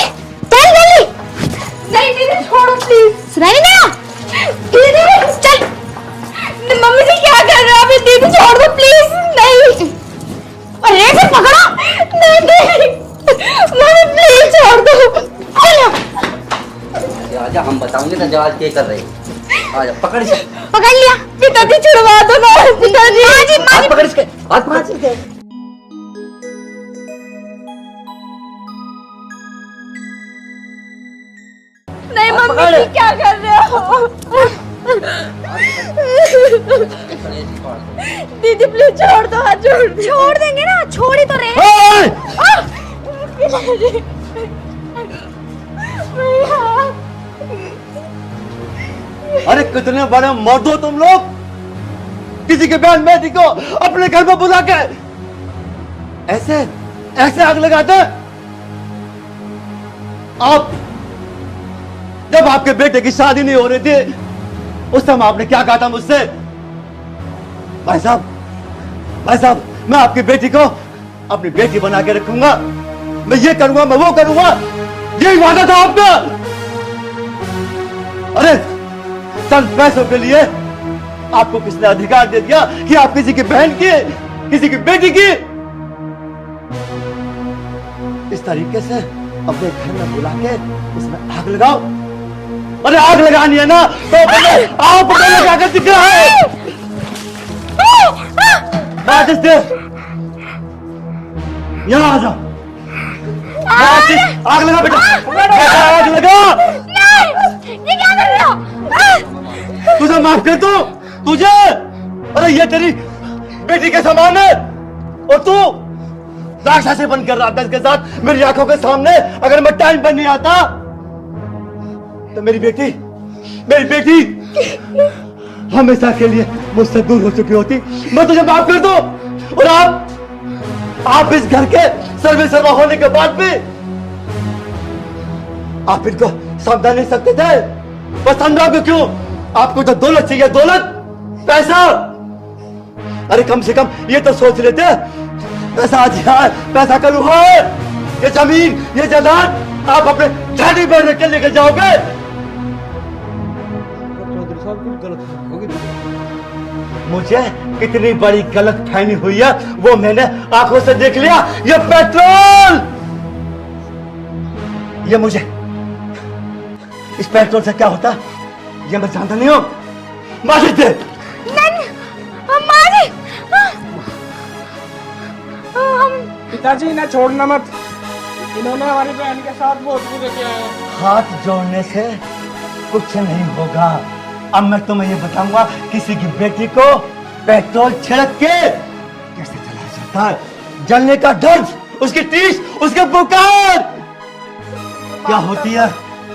चल जल्दी। नहीं दीदी छोड़ो प्लीज। सुनाई ना दीदी, चल। मम्मी जी क्या कर रहे हो अभी? दीदी छोड़ दो प्लीज। नहीं, अरे फिर पकड़ो। नहीं नहीं मम्मी प्लीज छोड़ दो। आजा, हम बताएंगे ना जवाब क्या कर रहे हैं। आजा, पकड़ इसे। पकड़ लिया। पिताजी छुड़वा दो ना। पिताजी, माँ जी, हाथ पकड़ इसके, हाथ पकड़। नहीं मम्मी जी क्या कर रहे हो? दीदी प्लीज छोड़ दो, हाथ छोड़ देंगे ना, छोड़ ही तो रहे। अरे कितने बड़े मर्द हो तुम लोग, किसी के बहन बेटी को अपने घर में बुला के ऐसे ऐसे आग लगाते। जब आपके बेटे की शादी नहीं हो रही थी उस समय आपने क्या कहा था मुझसे? भाई साहब मैं आपकी बेटी को अपनी बेटी बना के रखूंगा, मैं ये करूंगा, मैं वो करूंगा, यही वादा था आपका। अरे चंद पैसों के लिए आपको किसने अधिकार दे दिया कि आप किसी की बहन की, किसी की बेटी की इस तरीके से अपने घर में बुला के इसमें आग लगाओ? अरे आग लगानी है ना तो आप लगा कर दिख रहा है। यहाँ आ जाओ, आग लगा बेटा, आग लगा। ये क्या कर रहे हो? तुझे माफ कर दूं तुझे? अरे ये तेरी बेटी के समान है और तू राक्षसी बन कर रहा था इसके साथ मेरी आंखों के सामने। अगर मैं टाइम पर नहीं आता तो मेरी बेटी हमेशा के लिए मुझसे दूर हो चुकी होती। मैं तुझे माफ कर दूं और आप इस घर के सर्वे सर्वा होने के बाद भी आप इनको समझा नहीं सकते थे? बस समझाओगे क्यों? आपको तो दौलत चाहिए, दौलत, पैसा। अरे कम से कम ये तो सोच लेते, पैसा आज है, पैसा कल है, ये जमीन, ये जायदाद आप अपने झाड़ी पर रख के लेके जाओगे। चौधरी साहब कुछ गलत होगी। मुझे कितनी बड़ी गलत फहमी हुई है वो मैंने आंखों से देख लिया। ये पेट्रोल, ये मुझे इस पेट्रोल से क्या होता ये मैं जानता नहीं हूं। मार दे। पिताजी इन्हें छोड़ना मत, इन्होंने हमारी बहन के साथ बहुत बुरा किया है। हाथ जोड़ने से कुछ नहीं होगा। अब मैं तुम्हें ये बताऊंगा किसी की बेटी को पेट्रोल छिड़क के कैसे जलाया जाता है। जलने का दर्द, उसकी टीस, उसके पुकार क्या होती है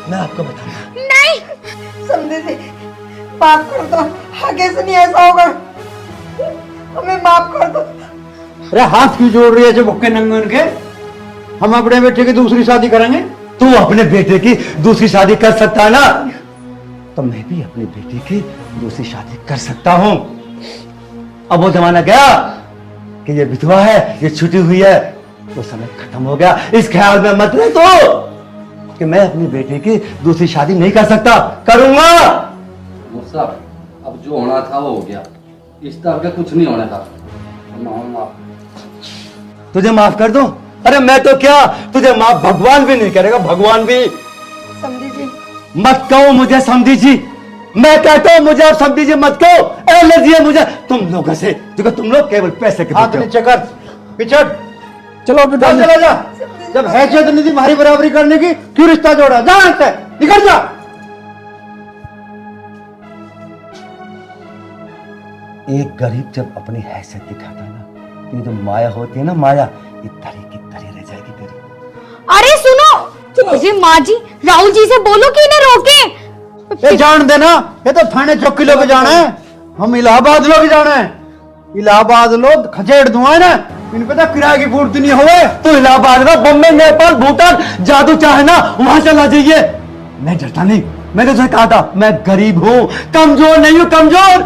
मैं आपको बताऊंगा। नहीं समझे जी, माफ कर दो, आगे से नहीं ऐसा होगा, हमें माफ कर दो। अरे हाथ क्यों जोड़ रही है जो भुक्के नंगे उनके? हम अपने बेटे की दूसरी शादी करेंगे। तू अपने बेटे की दूसरी शादी कर सकता है ना, तो मैं भी अपनी बेटी की दूसरी शादी कर सकता हूं। अब वो जमाना गया कि ये विधवा है, ये छुटी हुई है, वो समय खत्म हो गया। इस ख्याल में मत रहे तो कि मैं अपनी बेटी की दूसरी शादी नहीं कर सकता, करूंगा। मुझसा अब जो होना था वो हो गया, इस तरह का कुछ नहीं होने था। तुझे माफ कर दूं? अरे मैं तो क्या, तुझे माफ भगवान भी नहीं करेगा, भगवान भी। समझी जी मत कहो मुझे समझी जी, मैं कहता हूं मुझे आप समझी जी मत कहो। एलर्जी है मुझे तुम लोगों से, क्योंकि तुम लोग केवल पैसे के हाथ नीचे कर, पिछड़। चलो पिताजी, चला जा। जब हैसियत नहीं थी हमारी बराबरी करने की, क्यों रिश्ता जोड़ा? जा यहाँ से, निकल जा। एक गरीब जब अपनी हैसियत दिखाता है ना, ये जो माया होती है ना, माया ये तरी की तरी रह जाएगी तेरी। अरे सुनो, मुझे माँ जी, राहुल जी से बोलो कि इन्हें रोके। ये जान देना, ये तो थाने चौकी लोग जाना है, हम इलाहाबाद लोग जाना है। इलाहाबाद लोग खचेड़ दुआ है ना, इन पे तो किराए की पूर्ति नहीं हुए। तो इलाहाबाद का बम्बई, नेपाल, भूटान जादू चाहे ना वहां चला जाइए। मैं डरता नहीं, मैंने तुझे कहा था मैं गरीब हूँ, कमजोर नहीं हूँ, कमजोर।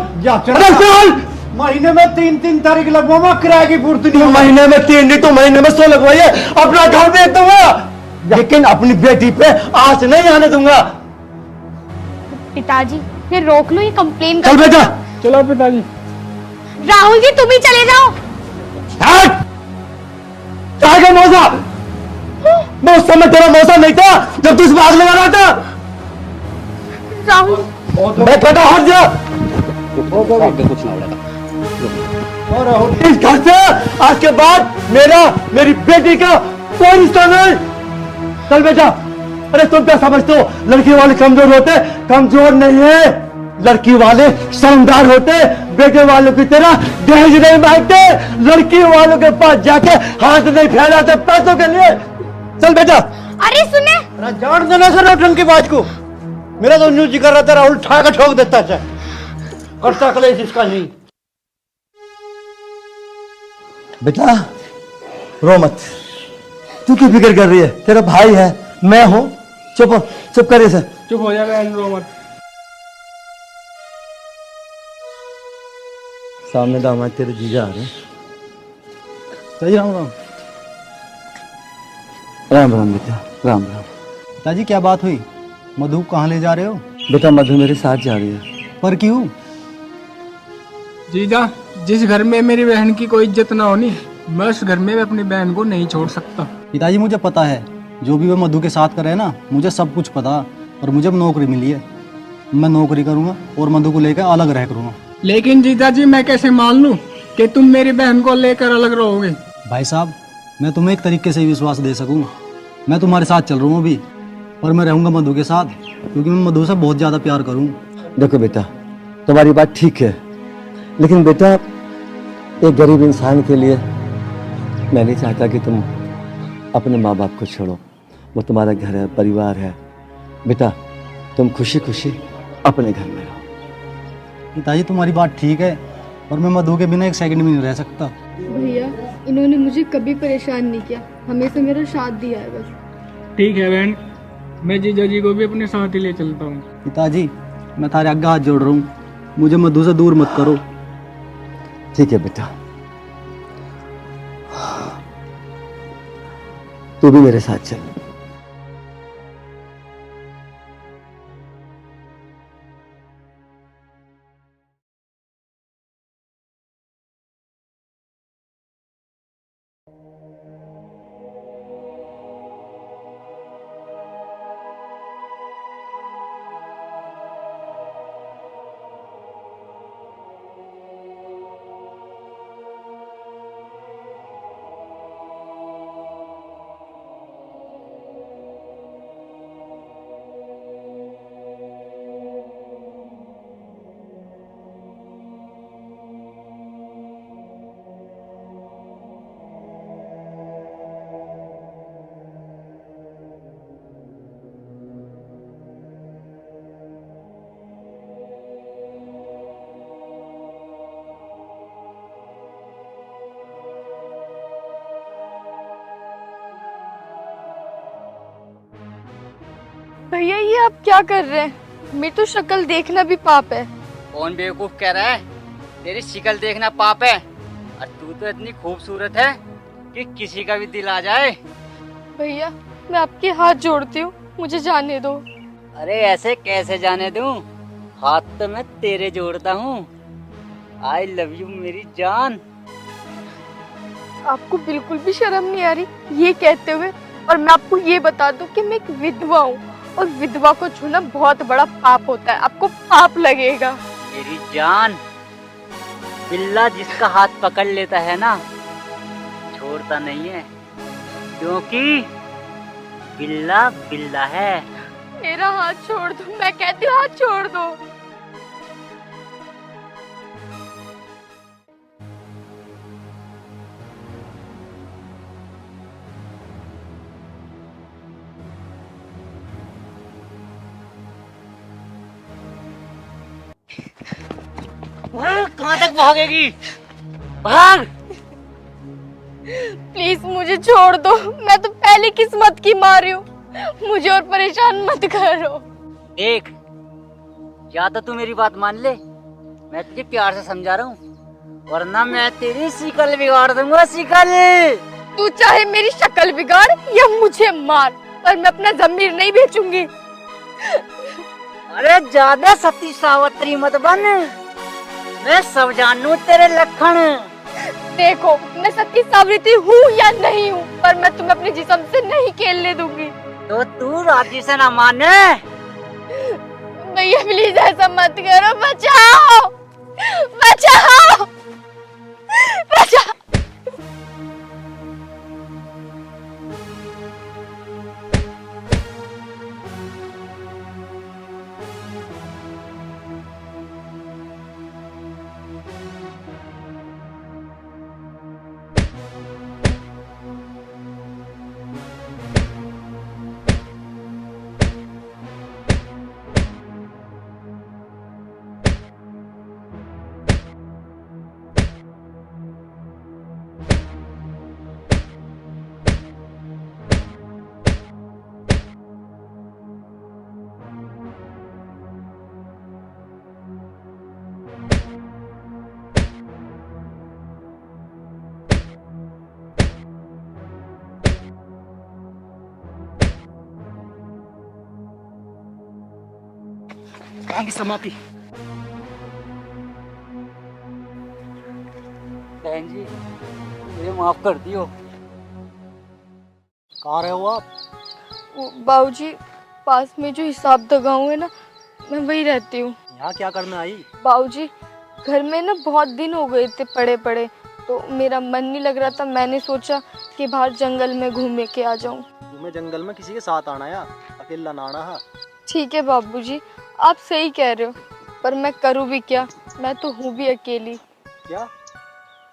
अरे चल, महीने में 3-3 तारीख लगवाऊंगा, किराए की पूर्ति नहीं। महीने में 3 नहीं तो महीने में 100 लगवाइए, अपना घर बेच दूंगा, लेकिन अपनी बेटी पे आंच नहीं आने दूंगा। पिताजी ये रोक लो, ये कंप्लेन चल बेटा। चलो पिताजी। राहुल जी तुम ही चले जाओ। क्या मौसा, मैं उस समय तेरा मौसा नहीं था जब तू इस आग लगा रहा था। राहुल मैं कहता हट जा, कुछ ना होगा। इस घर से आज के बाद मेरी बेटी का कोई रिश्ता नहीं। चल बेटा। अरे तुम क्या समझते हो लड़की वाले कमजोर होते? कमजोर नहीं है, लड़की वाले समझदार होते। बेटे वालों की तरह दहेज नहीं मांगते, लड़की वालों के पास जाके हाथ नहीं फैलाते पैसों के लिए। चल बेटा। अरे सुने, अरे जान देना सर नौटंकी बाज को, मेरा तो न्यूज कर रहा था, राहुल ठा का ठोक देता है, करता कलेश इसका नहीं। बेटा रो मत, तू क्यों फिक्र कर रही है? तेरा भाई है, मैं हूं, चुप हो, चुप करिए सर। चुप हो जा बहन, रो मत। सामने दामाद तेरे जीजा आ रहे हैं। ताजी राम राम। राम राम बेटा, राम राम। ताजी क्या बात हुई? मधु कहाँ ले जा रहे हो? बेटा मधु मेरे साथ जा रही है। पर क्यों? जीजा, जिस घर में मेरी बहन की कोई इज्जत ना होनी, मैं उस घर में अपनी बहन को नहीं छोड़ सकता। पिताजी मुझे पता है जो भी वो मधु के साथ करे ना, मुझे सब कुछ पता। और मुझे अब नौकरी मिली है, मैं नौकरी करूंगा और मधु को लेकर अलग रह करूंगा। लेकिन जीजा जी, मैं कैसे मान लूं कि तुम मेरी बहन को लेकर अलग रहोगे? भाई साहब, मैं तुम्हें एक तरीके से विश्वास दे सकूं। मैं तुम्हारे साथ चल रहा हूँ अभी, और मैं रहूंगा मधु के साथ, क्योंकि मैं मधु से बहुत ज्यादा प्यार करूँ। देखो बेटा, तुम्हारी बात ठीक है, लेकिन बेटा एक गरीब इंसान के लिए मैं नहीं चाहता कि तुम अपने माँ बाप को छोड़ो। वो तुम्हारा घर है, परिवार है। बेटा तुम खुशी खुशी अपने घर में रहो। पिताजी तुम्हारी बात ठीक है, और मैं मधु के बिना एक सेकंड भी नहीं रह सकता। भैया, इन्होंने मुझे कभी परेशान नहीं किया, हमेशा मेरा साथ दिया है बस। ठीक है बहन, मैं जीजा जी को भी अपने साथ ही ले चलता हूँ। पिताजी मैं तारे आगे हाथ जोड़ रहा हूँ, मुझे मधु से दूर मत करो। ठीक है बेटा, तू भी मेरे साथ चल। भैया, ये आप क्या कर रहे हैं? मेरी तो शक्ल देखना भी पाप है। कौन बेवकूफ कह रहा है? तेरी शक्ल देखना पाप है? और तू तो इतनी खूबसूरत है कि किसी का भी दिल आ जाए। भैया, मैं आपके हाथ जोड़ती हूँ, मुझे जाने दो। अरे ऐसे कैसे जाने दूं? हाथ तो मैं तेरे जोड़ता हूँ। आई लव यू मेरी जान। आपको बिल्कुल भी शर्म नहीं आ रही ये कहते हुए? और मैं आपको ये बता दूं कि मैं एक विधवा हूँ, और विधवा को छूना बहुत बड़ा पाप होता है, आपको पाप लगेगा। मेरी जान, बिल्ला जिसका हाथ पकड़ लेता है ना, छोड़ता नहीं है, क्योंकि बिल्ला बिल्ला है। मेरा हाथ छोड़ दो, मैं कहती हूँ हाथ छोड़ दो। कहाँ तक भागेगी? भाग! प्लीज मुझे छोड़ दो, मैं तो पहली किस्मत की मारी हूँ, मुझे और परेशान मत करो। देख, या तो तू मेरी बात मान ले, मैं तुझे प्यार से समझा रहा हूँ, वरना मैं तेरी शिकल बिगाड़ दूंगा। शिकल! तू चाहे मेरी शक्ल बिगाड़ या मुझे मार, पर मैं अपना जमीर नहीं बेचूंगी। अरे ज्यादा सती सावित्री मत बन, मैं सब जानू तेरे लक्षण। देखो, मैं सती सावित्री हूँ या नहीं हूँ, पर मैं तुम्हें अपने जिस्म से नहीं खेलने दूंगी। तो तू राजी से ना माने? भैया प्लीज ऐसा मत करो, बचाओ बचाओ बचाओ। कहाँ की समापी। बहन जी मुझे माफ कर दियो। कहाँ रहे हो आप? बाबूजी पास में जो हिसाब दा गाँव है ना, मैं वही रहती हूँ। यहाँ क्या करने आई? बाबूजी घर में ना बहुत दिन हो गए थे पड़े पड़े, तो मेरा मन नहीं लग रहा था। मैंने सोचा कि बाहर जंगल में घूमे के आ जाऊं। तुम्हें जंगल में किसी के साथ आना या अकेला ना आना है? ठीक है बाबूजी, आप सही कह रहे हो, पर मैं करूँ भी क्या, मैं तो हूँ भी अकेली। क्या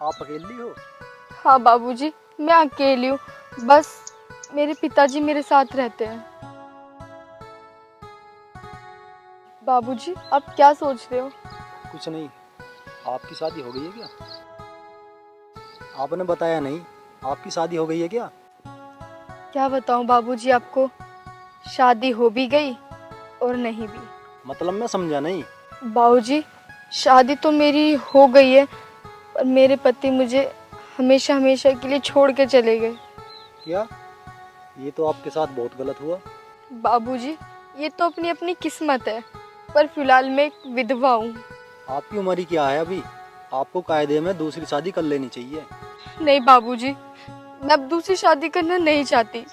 आप अकेली हो? हाँ बाबूजी मैं अकेली हूँ, बस मेरे पिताजी मेरे साथ रहते हैं। बाबूजी आप क्या सोच रहे हो? कुछ नहीं। आपकी शादी हो गई है क्या? आपने बताया नहीं, आपकी शादी हो गई है क्या? क्या बताऊं बाबूजी आपको, शादी हो भी गई और नहीं भी। मतलब मैं समझा नहीं। बाबूजी शादी तो मेरी हो गई है, पर मेरे पति मुझे हमेशा हमेशा के लिए छोड़ के चले गए। क्या? ये तो आपके साथ बहुत गलत हुआ। बाबूजी ये तो अपनी अपनी किस्मत है, पर फिलहाल मैं एक विधवा हूँ। आपकी उम्र ही क्या है अभी? आपको कायदे में दूसरी शादी कर लेनी चाहिए। नहीं बाबूजी, मैं अब दूसरी शादी करना नहीं चाहती।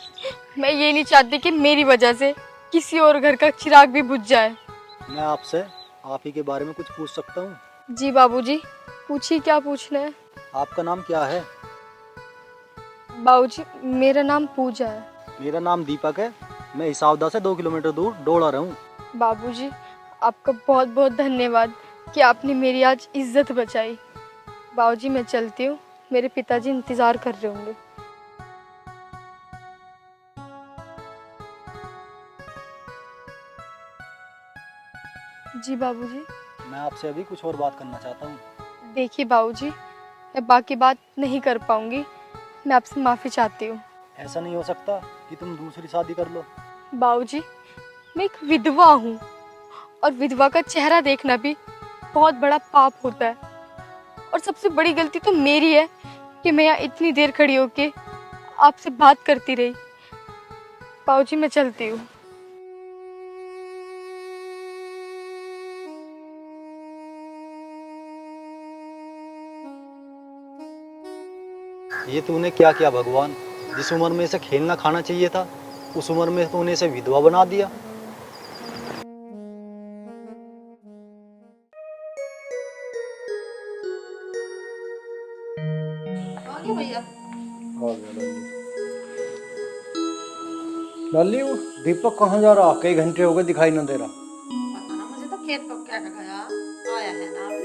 मैं ये नहीं चाहती कि मेरी वजह से किसी और घर का चिराग भी बुझ जाए। मैं आपसे आप ही के बारे में कुछ पूछ सकता हूँ? जी बाबूजी पूछिए, क्या पूछना है? आपका नाम क्या है? बाबूजी मेरा नाम पूजा है। मेरा नाम दीपक है। मैं हिसावदा से 2 किलोमीटर दूर डोड़ा रहा हूँ। बाबूजी आपका बहुत बहुत धन्यवाद कि आपने मेरी आज इज्जत बचाई। बाबूजी मैं चलती हूँ, मेरे पिताजी इंतजार कर रहे होंगे। जी बाबूजी। मैं आपसे अभी कुछ और बात करना चाहता हूँ। देखिए बाबूजी, मैं बाकी बात नहीं कर पाऊंगी, मैं आपसे माफ़ी चाहती हूँ। ऐसा नहीं हो सकता कि तुम दूसरी शादी कर लो। बाबूजी मैं एक विधवा हूँ, और विधवा का चेहरा देखना भी बहुत बड़ा पाप होता है। और सबसे बड़ी गलती तो मेरी है कि मैं यहाँ इतनी देर खड़ी होके आपसे बात करती रही। बाबूजी मैं चलती हूँ। ये तूने क्या किया भगवान? जिस उम्र में इसे खेलना खाना चाहिए था, उस उम्र में तूने इसे विधवा बना दिया। भैया लाली वो दीपक कहाँ जा रहा? कई घंटे हो गए दिखाई न दे रहा। पता ना, मुझे तो खेत पक क्या गया, आया है ना अभी।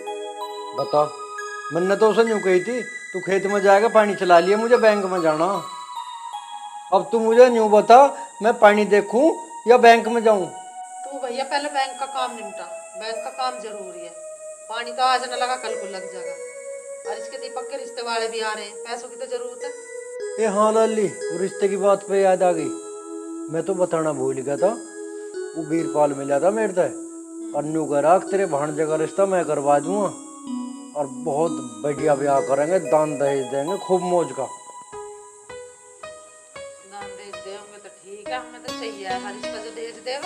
बता, मैंने तो उसे यूँ कही थी तू खेत में जाएगा पानी चला लिया, मुझे बैंक में जाना। अब तू मुझे यूँ बता, मैं पानी देखूं या बैंक में जाऊं? तू भैया पहले बैंक का काम निपटा, बैंक का काम जरूरी है। पानी तो आज न लगा कल को लग जाएगा, और इसके दीपक के रिश्ते वाले भी आ रहे हैं, पैसों की तो जरूरत है। ए हाँ लाली, वो रिश्ते की बात पे याद आ गई। मैं तो बताना भूल गया था, वो वीरपाल मिला था मेरे से, अन्नू करा तेरे भांजे का रिश्ता मैं करवा दूंगा, और बहुत बढ़िया ब्याह करेंगे, दान दहेज देंगे खूब मौज का। दान दहेज देंगे तो ठीक है, हमें तो चाहिए हमारी रिश्ता जो दहेज देव।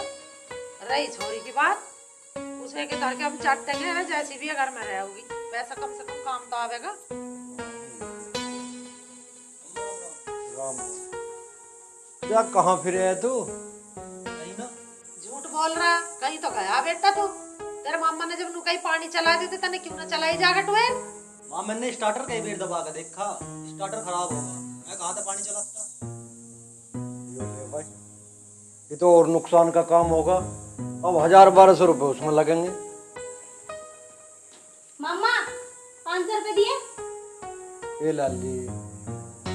रही छोरी की बात, उसे के तरह के हम चाटेंगे ना, जैसी भी घर में रहोगी, पैसा कम से कम काम तो आवेगा। क्या कहाँ फिरे है तू? नहीं ना, झूठ बोल रहा, कहीं तो गया बेटा तू। तेरे मामा ने जब कहीं पानी चला देते तने क्यों ना चलाई जाकर टुएल? माँ मैंने स्टार्टर कई बार दबा के देखा, स्टार्टर खराब होगा, मैं कहाँ से पानी चलाता। ये तो और नुकसान का काम होगा। अब 1000-1200 रुपए उसमें लगेंगे। मामा 500 रुपए दिए। ये लाली,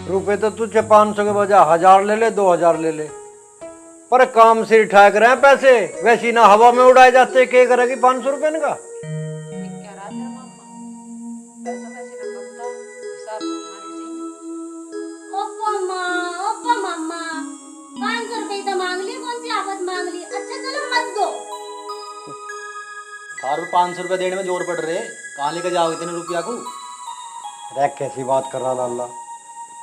रुपए तो तुझे 500 के बजाय 1000 ले ले, 2000 ले ले, पर काम से ठहक रहे हैं पैसे, वैसी ना हवा में उड़ाए जाते। क्या करेगी 500 रुपए का? क्या रहा तेरा मामा, पैसा वैसे ना कमता, हिसाब से खानी चाहिए। ओप्पो मामा 500 रुपए तो मांग लिए, कौन सी आफत मांग ली। अच्छा चलो मत दो। थारू 500 रुपए देने में जोर पड़ रहे, कहाँ लेकर जाओगे इतने रुपया को? अरे कैसी बात कर रहा लाला,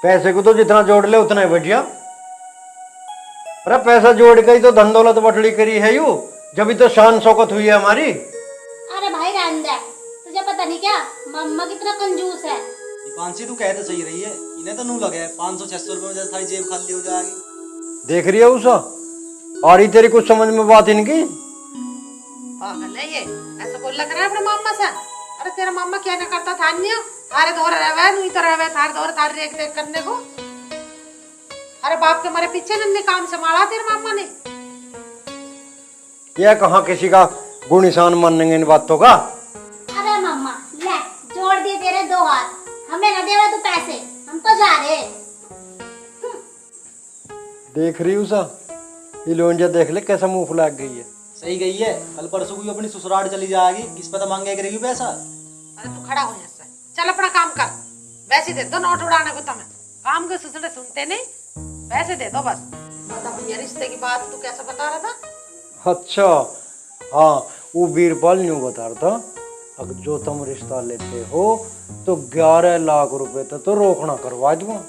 पैसे को तो जितना जोड़ ले उतना ही बढ़िया। अरे पैसा जोड़ के ही तो धन दौलत बटड़ी करी है यू, जब तो शान शौकत हुई है हमारी। अरे भाई रहने दे, तुझे पता नहीं क्या मम्मा कितना कंजूस है। दीपांशी तू कहते सही रही है, इन्हें तो नू लगे 500-600 रुपए में जैसे सारी जेब खाली हो जाएगी। देख रही है उषा, आ रही तेरी कुछ समझ में बात इनकी। पागल है ये, ऐसा बोल लग रहा है अपने मामा से। अरे तेरा मामा क्या ना करता था नहीं, थारे दौर रहे नहीं तो रहे थारे दौर थारे देख देख करने को। अरे बाप के मारे पीछे नन्हे काम संभाला तेरे मामा ने। यह कहाँ किसी का गुण निशान मानेंगे इन बातों का। अरे मम्मा ले जोड़ दिए तेरे 2 हाथ, हमें न देवा तू पैसे, हम तो जा रहे। देख रही उषा, ये लोंजा देख ले कैसा मुंह फुला गई है। सही गई है, कल परसों को अपनी ससुराल चली जाएगी, किस पता मांगे करेगी पैसा। अरे तू खड़ा हो यहाँ, चल अपना काम कर। वैसे दे दो नोट उड़ाने को तुम्हें, काम के सुसड़े सुनते नहीं, पैसे दे दो बस। बता भैया रिश्ते की बात तू कैसे बता रहा था। अच्छा हाँ, वो बीरबल न्यू बता रहा था, अगर जो तुम रिश्ता लेते हो तो 11 लाख रुपए तक तो रोकना करवा दूंगा।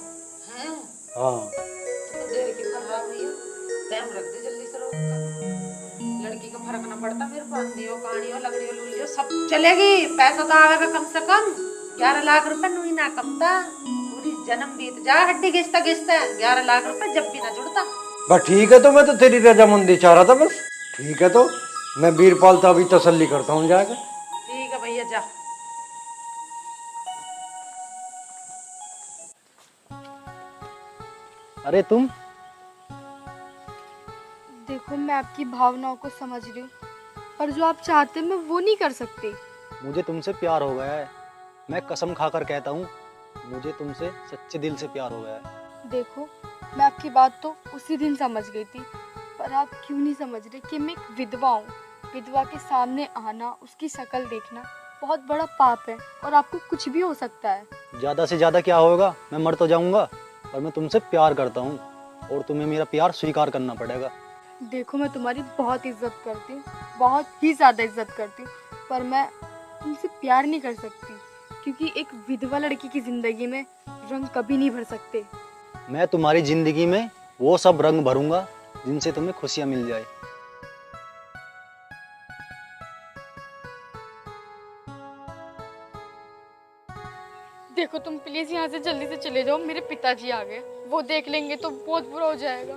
हाँ तो देर की कर रहा भैया, टाइम रख दे जल्दी से रोक कर। लड़की का फर्क ना पड़ता मेरे को, अंधियो कहानियो लगड़ियो लुलियो सब चलेगी, पैसा तो आवेगा कम से कम। 11 लाख रुपए नहीं ना कमता, पूरी जन्म बीत जा हड्डी घिसता घिसता 11 लाख रुपए जब भी ना जुड़ता। बस ठीक है, तो मैं तो तेरी रजामंदी चाह रहा था बस। ठीक है, तो मैं बीरपाल तो अभी तसल्ली करता हूँ जाकर। ठीक है भैया जा। अरे तुम देखो मैं आपकी भावनाओं को समझ रही हूँ, पर जो आप चाहते हैं मैं वो नहीं कर सकती। मुझे तुमसे प्यार हो गया है, मैं कसम खाकर कहता हूँ, मुझे तुमसे सच्चे दिल से प्यार हो गया है। देखो मैं आपकी बात तो उसी दिन समझ गई थी, पर आप क्यों नहीं समझ रहे कि मैं एक विधवा हूँ। विधवा के सामने आना, उसकी शक्ल देखना बहुत बड़ा पाप है और आपको कुछ भी हो सकता है। ज्यादा से ज्यादा क्या होगा, मैं मर तो जाऊंगा, पर मैं तुमसे प्यार करता हूँ और तुम्हें मेरा प्यार स्वीकार करना पड़ेगा। देखो मैं तुम्हारी बहुत इज्जत करती हूँ, बहुत ही ज्यादा इज्जत करती हूँ, पर मैं तुमसे प्यार नहीं कर सकती क्योंकि एक विधवा लड़की की जिंदगी में रंग कभी नहीं भर सकते। मैं तुम्हारी जिंदगी में वो सब रंग भरूंगा जिनसे तुम्हें खुशियां मिल जाए। देखो तुम प्लीज यहाँ से जल्दी से चले जाओ, मेरे पिताजी आ गए, वो देख लेंगे तो बहुत बुरा हो जाएगा।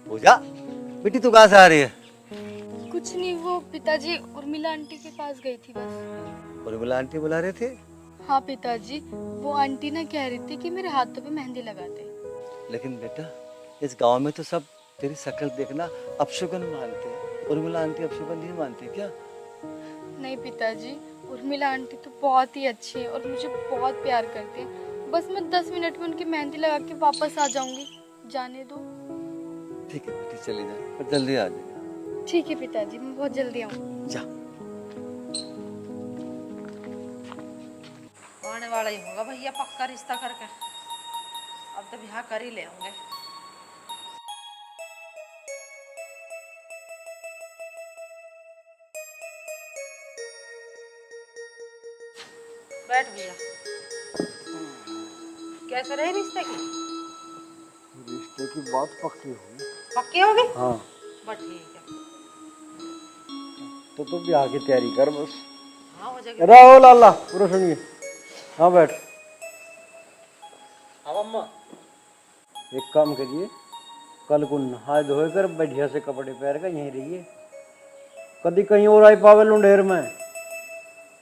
पूजा बेटी तू कहाँ से आ रही है? कुछ नहीं, वो पिताजी उर्मिला आंटी के पास गई थी बस। उर्मिला आंटी बुला रहे थे? हाँ पिताजी, वो आंटी ना कह रही थी कि मेरे हाथों पे मेहंदी लगाते। लेकिन बेटा इस गांव में तो सब तेरी शक्ल देखना अपशगुन मानते हैं, उर्मिला आंटी अपशगुन नहीं मानती क्या? नहीं पिताजी, उर्मिला आंटी तो बहुत ही अच्छी है और मुझे बहुत प्यार करती है। बस मैं 10 मिनट में उनकी मेहंदी लगा के वापस आ जाऊंगी, जाने दो। ठीक है बेटी चली जा, पर जल्दी आ जाएगा। ठीक है पिताजी, मैं बहुत जल्दी आऊंगी। जा। आने वाला ही होगा भैया पक्का रिश्ता करके, अब तो ब्याह कर ही ले होंगे। बैठ भैया। कैसे रहे रिश्ते की? रिश्ते की बात पक्की होगी। पक्की होगी? हाँ बस ठीक है। तो तू ब्याह की तैयारी कर बस। हाँ हो जाएगी। राहो लाला पूरा सुनिए। हाँ बैठ। हाँ मम्मा। एक काम करिए, कल को नहा धोए कर बढ़िया से कपड़े पहन कर यहीं रहिए, कभी कहीं और आई पावे लुंडेर में।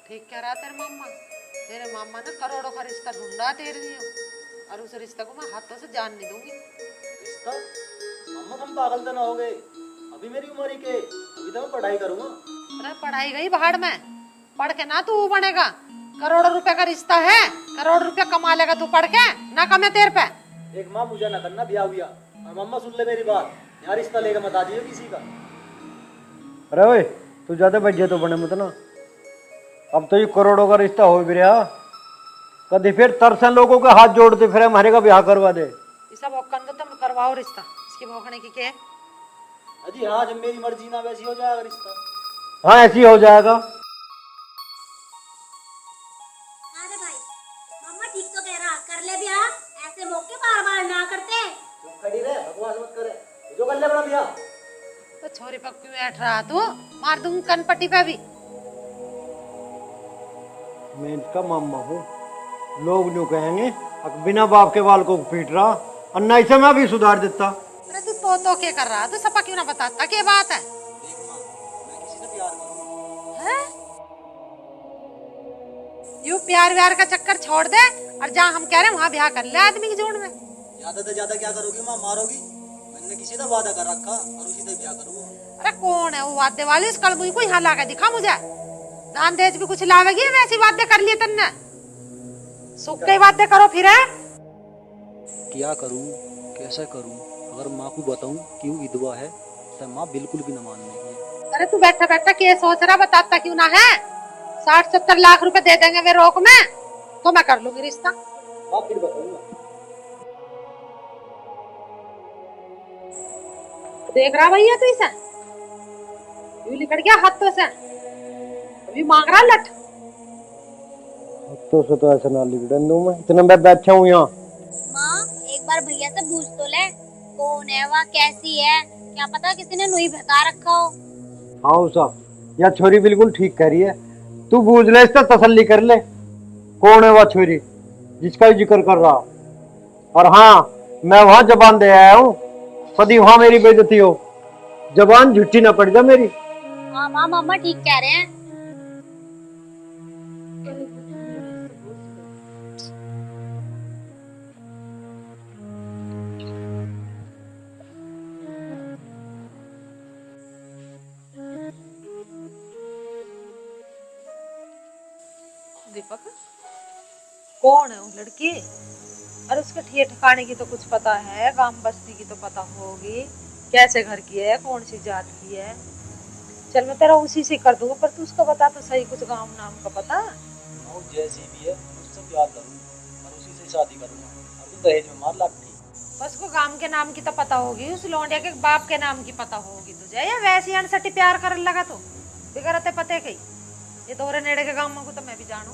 ठीक कह रहा तेरे मामा, तेरे मामा ने करोड़ों का रिश्ता ढूंढा तेरे लिए, और उस रिश्ते को मैं हाथों से जान नहीं दूंगी। रिश्ता? मम्मा तुम पागल तो ना हो गए, अभी मेरी उम्र ही के, अभी तो मैं पढ़ाई करूंगा। अरे पढ़ाई गई बाहर में, पढ़ के ना तू बनेगा। करोड़ों रुपए का रिश्ता है, करोड़ रुपया कमा लेगा तू पढ़ के, ना कमे तेरे पे। एक माँ मुझे ना करना ब्याह हुआ, और मम्मा सुन ले मेरी बात, यहाँ रिश्ता लेकर मत आ दियो किसी का। अरे ओए तू ज्यादा बढ़िया तो बने मत ना, अब तो ये करोड़ों का रिश्ता हो भी रहा, कभी फिर तरसन लोगों के हाथ जोड़ते फिर हमारे का ब्याह करवा दे। ये सब औकन तो तुम करवाओ रिश्ता, इसकी भौंकने की क्या है? अजी हाँ, जब मेरी मर्जी ना वैसी हो जाएगा रिश्ता। हाँ ऐसी हो जाएगा। अरे भाई मम्मा ठीक तो कह रहा, कर ले ब्याह, ऐसे मौके बार बार भैया। तो छोरी पर क्यों बैठ रहा तू? मार दूंगी कनपट्टी पे भी। मैं इनका मामा हूँ, लोग यूं कहेंगे बिना बाप के बाल को पीट रहा, और नहीं से मैं भी सुधार देता। अरे तू तो क्या कर रहा? तू सपा क्यों ना बताता क्या बात है? हैं? यूं प्यार व्यार का चक्कर छोड़ दे और जहाँ हम कह रहे हैं वहाँ ब्याह कर ले आदमी की जोड़ में। ज्यादा से ज्यादा क्या करोगी माँ? मारोगी? मैंने किसी से वादा कर रखा और उसी से ब्याह करूंगा। अरे कौन है वो वाद्य वाली? उस कलमुई को यहाँ लाकर दिखा मुझे। दान देज भी कुछ लावेगी? वैसी वाद्य कर लिए तन्ने। सुख के वाद्य करो फिर है? क्या करूं, कैसे करूं? अगर माँ को बताऊं कि वो विधवा है तो माँ बिल्कुल भी न मानेगी। अरे तू बैठा बैठा क्या सोच रहा? बताता क्यों ना है? 60-70 लाख रुपए दे देंगे वे रोक में, तो मैं कर लूंगी रिश्ता। आप फिर बताऊंगा। देख रहा भैया तू इसे यूं लिकड़ गया हाथों से, अभी मांग रहा लट। तो ऐसा ना लिखने दूं मैं, इतना मैं बैठा हूँ यहाँ। माँ एक बार भैया से पूछ तो ले, कौन है वह, कैसी है, क्या पता किसी ने नुई भगा रखा हो। हाँ उषा, यह छोरी बिल्कुल ठीक कह रही है, तू पूछ ले, इससे तसल्ली कर ले कौन है वह छोरी जिसका ही जिक्र कर रहा। और हाँ, मैं वहां जबान दे आया हूँ, कभी वहां मेरी बेइज्जती हो, जबान झूठी ना पड़ जा मेरी। हाँ माँ, मामा ठीक कह रहे हैं। दीपक कौन है वो लड़की? अरे उसके ठिये ठिकाने की तो कुछ पता है, गांव बस्ती की तो पता होगी, कैसे घर की है, कौन सी जात की है। चल मैं तेरा उसी से कर दूंगा, पर तू उसको बता तो सही, कुछ गांव नाम का पता। जैसी भी है उससे प्यार करूंगा और उसी से शादी करूंगा, और तू दहेज में मार लाती। बस को गांव के नाम की तो पता होगी, उस लौंडिया के बाप के नाम की पता होगी तुझे, या वैसे अनसटी प्यार करने लगा तो बिगड़ते पते कही। ये दोरे नेड़े के गांव को तो मैं भी जानू।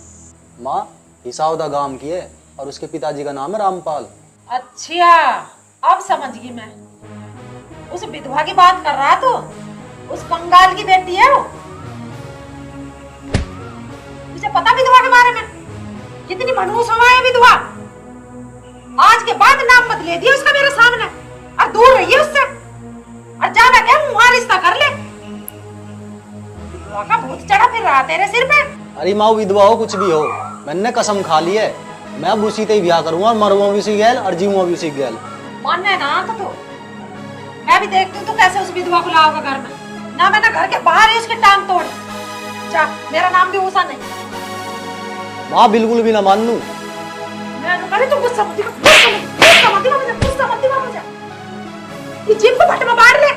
माँ हिसावदा गांव की है और उसके पिताजी का नाम है रामपाल। अच्छा अब समझ गई मैं, उस विधवा की बात कर रहा तो, उस कंगाल की बेटी है वो। तुझे पता विधवा के बारे में? कितनी मनहूस हवा है विधवा। आज के बाद नाम बदले दिया उसका मेरे सामने, और दूर रहिए उससे, और जाना क्या वहां रिश्ता कर ले। विधवा का भूत चढ़ा फिर रहा तेरे सिर पे। अरे माँ विधवा हो कुछ भी हो, मैंने कसम खा ली है, मैं अब उसी से ही ब्याह करूंगा, मरवा भी उसी गैल और जीवा भी उसी गैल। मानने ना तो मैं भी देखती हूँ तो कैसे उस विधवा को लाओगा घर में। ना मैंने घर के बाहर ही उसकी टांग तोड़ी। जा, मेरा नाम भी उषा नहीं। माँ बिल्कुल भी ना मान लूं। मैं करे तो गुस्सा मत दिखा मुझे। ये जीभ को भट में बांध ले।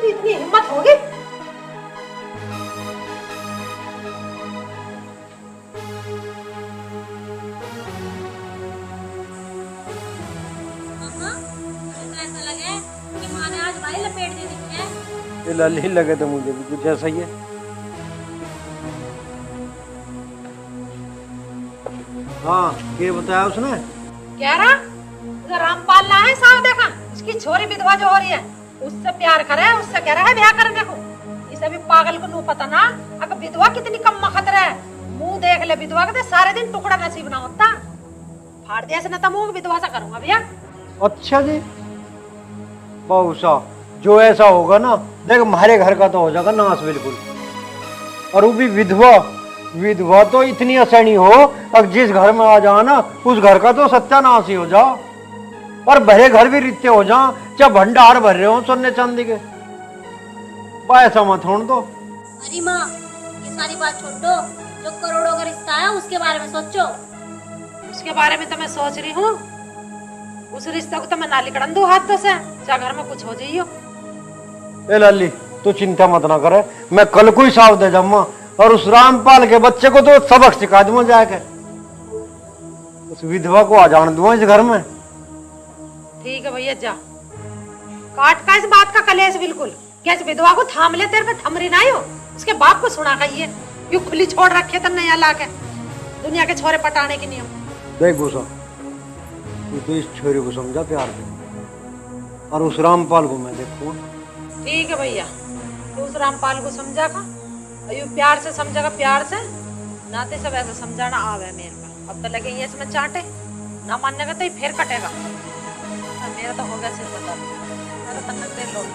इतनी हिम्मत होगी? ऐसा लगे कि माँ ने आज भाई लपेट दे दी है। ये लल्ली लगे तो मुझे भी कुछ ऐसा ही है। हाँ क्या बताया उसने? कह रहा उधर रामपाल ना है साहब, देखा उसकी छोरी विधवा जो हो रही है उससे प्यार करे, उससे कह रहा है ब्याह करने को। इसे भी पागल को नहीं पता ना, अगर विधवा कितनी कम खतरा है। मुंह देख ले विधवा का, सारे दिन टुकड़ा नसीब ना होता। फाड़ दिया ना मुंह विधवा सा करूंगा भैया। अच्छा जी बहुशा, जो ऐसा होगा ना, देख हमारे घर का तो हो जाएगा नाश बिल्कुल। और वो भी विधवा, विधवा तो इतनी असैनी हो, अब जिस घर में आ जाओ ना उस घर का तो सत्यानाश ही हो जाओ। और भरे घर भी रिश्ते हो जाओ, चाहे भंडार भर रहे हो सोने चांदी के, ऐसा मत होने दो। अरे माँ ये सारी बात छोड़ दो, जो करोड़ों का रिश्ता है उसके बारे में सोचो। उसके बारे में तो मैं सोच रही हूँ, उस रिश्ते को तो मैं ना लिकड़न दूं हाथों से, चाहे घर में कुछ हो जाइयो। ए लल्ली तू चिंता मत ना करे, मैं कल को ही साफ दे जाऊंगा, और उस रामपाल के बच्चे को तो सबक सिखा दूंगा जाके, उस विधवा को आ जाने दूंगा इस घर में। ठीक है भैया जा, काट का इस बात का कलेश बिल्कुल। क्या इस विधवा को थाम ले, तेरे पे थमरी ना हो, उसके बाप को सुना कहिए यू खुली छोड़ रखे तो नया ला के दुनिया के छोरे पटाने के नियम। देख भूसा, तू तो इस छोरी को समझा प्यार से, और उस रामपाल को मैं देखूँ। ठीक है भैया, तू उस रामपाल को समझा का, अयो प्यार से समझागा, प्यार से नाते सब ऐसा समझाना आवे मेरे में। अब तो लगे ये इसमें चाटे ना मानने का तो फिर कटेगा। मेरा तो हो गया सिर बता, मेरा तो नजर लोट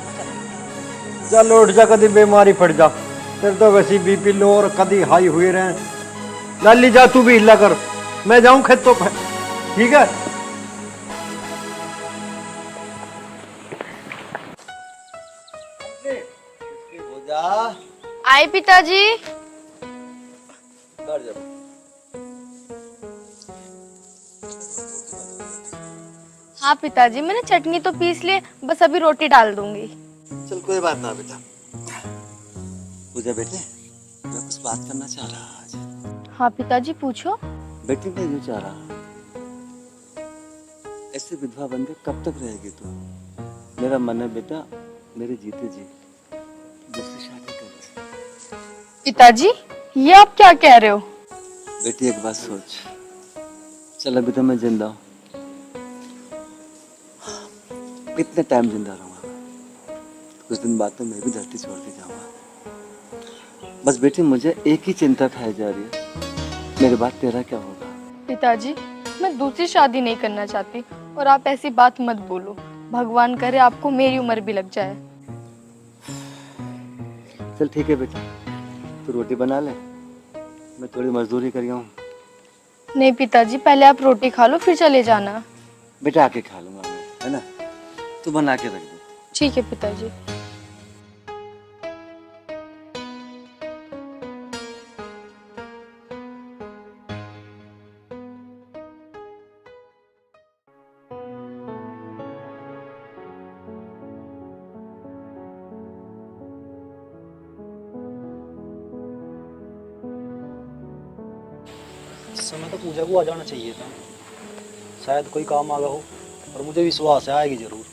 चल उठ जा, कभी बीमारी पड़ जा, फिर तो वैसी बीपी लो और कभी हाई हुए रहे। लाली जा तू भी हिला कर, मैं जाऊं खेतों पे, ठीक है। आए पिताजी। हाँ पिताजी, मैंने चटनी तो पीस ली, बस अभी रोटी डाल दूंगी। चल कोई बात ना बेटा। पूजा बेटे, मैं कुछ बात करना चाह रहा आज। हाँ पिताजी पूछो। बेटी मैं यूँ चाह रहा, ऐसे विधवा बन के कब तक रहेगी तू? मेरा मन है बेटा, मेरे जीते जी दूसरी शादी कर। पिताजी ये आप क्या कह रहे हो? बेटी एक बात सोच, चल अभी तो मैं जिंदा हूँ, कितने टाइम जिंदा रहूंगा, कुछ दिन बाद तो मैं भी धरती छोड़ के जाऊंगा। बस बेटी मुझे एक ही चिंता खाई जा रही है, मेरे बाद तेरा क्या होगा? पिताजी मैं दूसरी शादी नहीं करना चाहती, और आप ऐसी बात मत बोलो। भगवान करे आपको मेरी उम्र भी लग जाए। चल ठीक है बेटा, तू रोटी बना ले, मैं थोड़ी मजदूरी कर हूँ। नहीं पिताजी, पहले आप रोटी खा लो फिर चले जाना। बेटा आके खा लूंगा मैं, है ना, तू बना के रख दे। ठीक है पिताजी। इस समय तो पूजा को आ जाना चाहिए था, शायद कोई काम आ गया हो, और मुझे विश्वास है आएगी जरूर।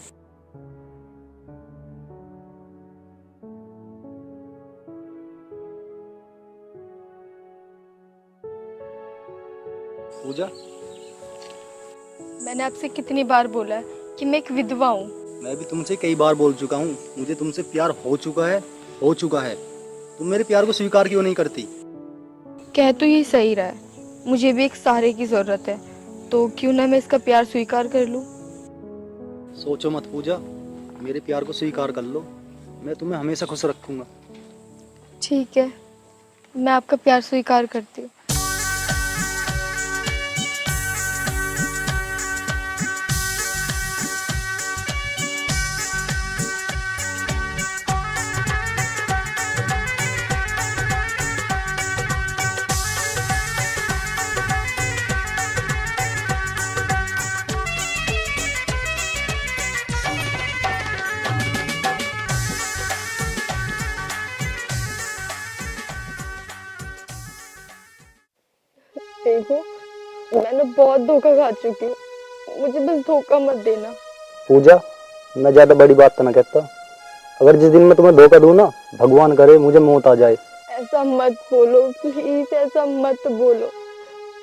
पूजा, मैंने आपसे कितनी बार बोला है कि मैं एक विधवा हूँ। मैं भी तुमसे कई बार बोल चुका हूँ, मुझे तुमसे प्यार हो चुका है। तुम मेरे प्यार को स्वीकार क्यों नहीं करती? कह तो ये सही रहा है, मुझे भी एक सहारे की जरूरत है, तो क्यों ना मैं इसका प्यार स्वीकार कर लूं। सोचो मत पूजा, मेरे प्यार को स्वीकार कर लो, मैं तुम्हें हमेशा खुश रखूंगा। ठीक है, मैं आपका प्यार स्वीकार करती हूँ। देखो, मैंने बहुत धोखा खा चुकी हूँ, मुझे बस धोखा मत देना। पूजा, मैं ज्यादा बड़ी बात तो ना कहता, अगर जिस दिन मैं तुम्हें धोखा दूं ना, भगवान करे मुझे मौत आ जाए। ऐसा मत बोलो प्लीज, ऐसा मत बोलो।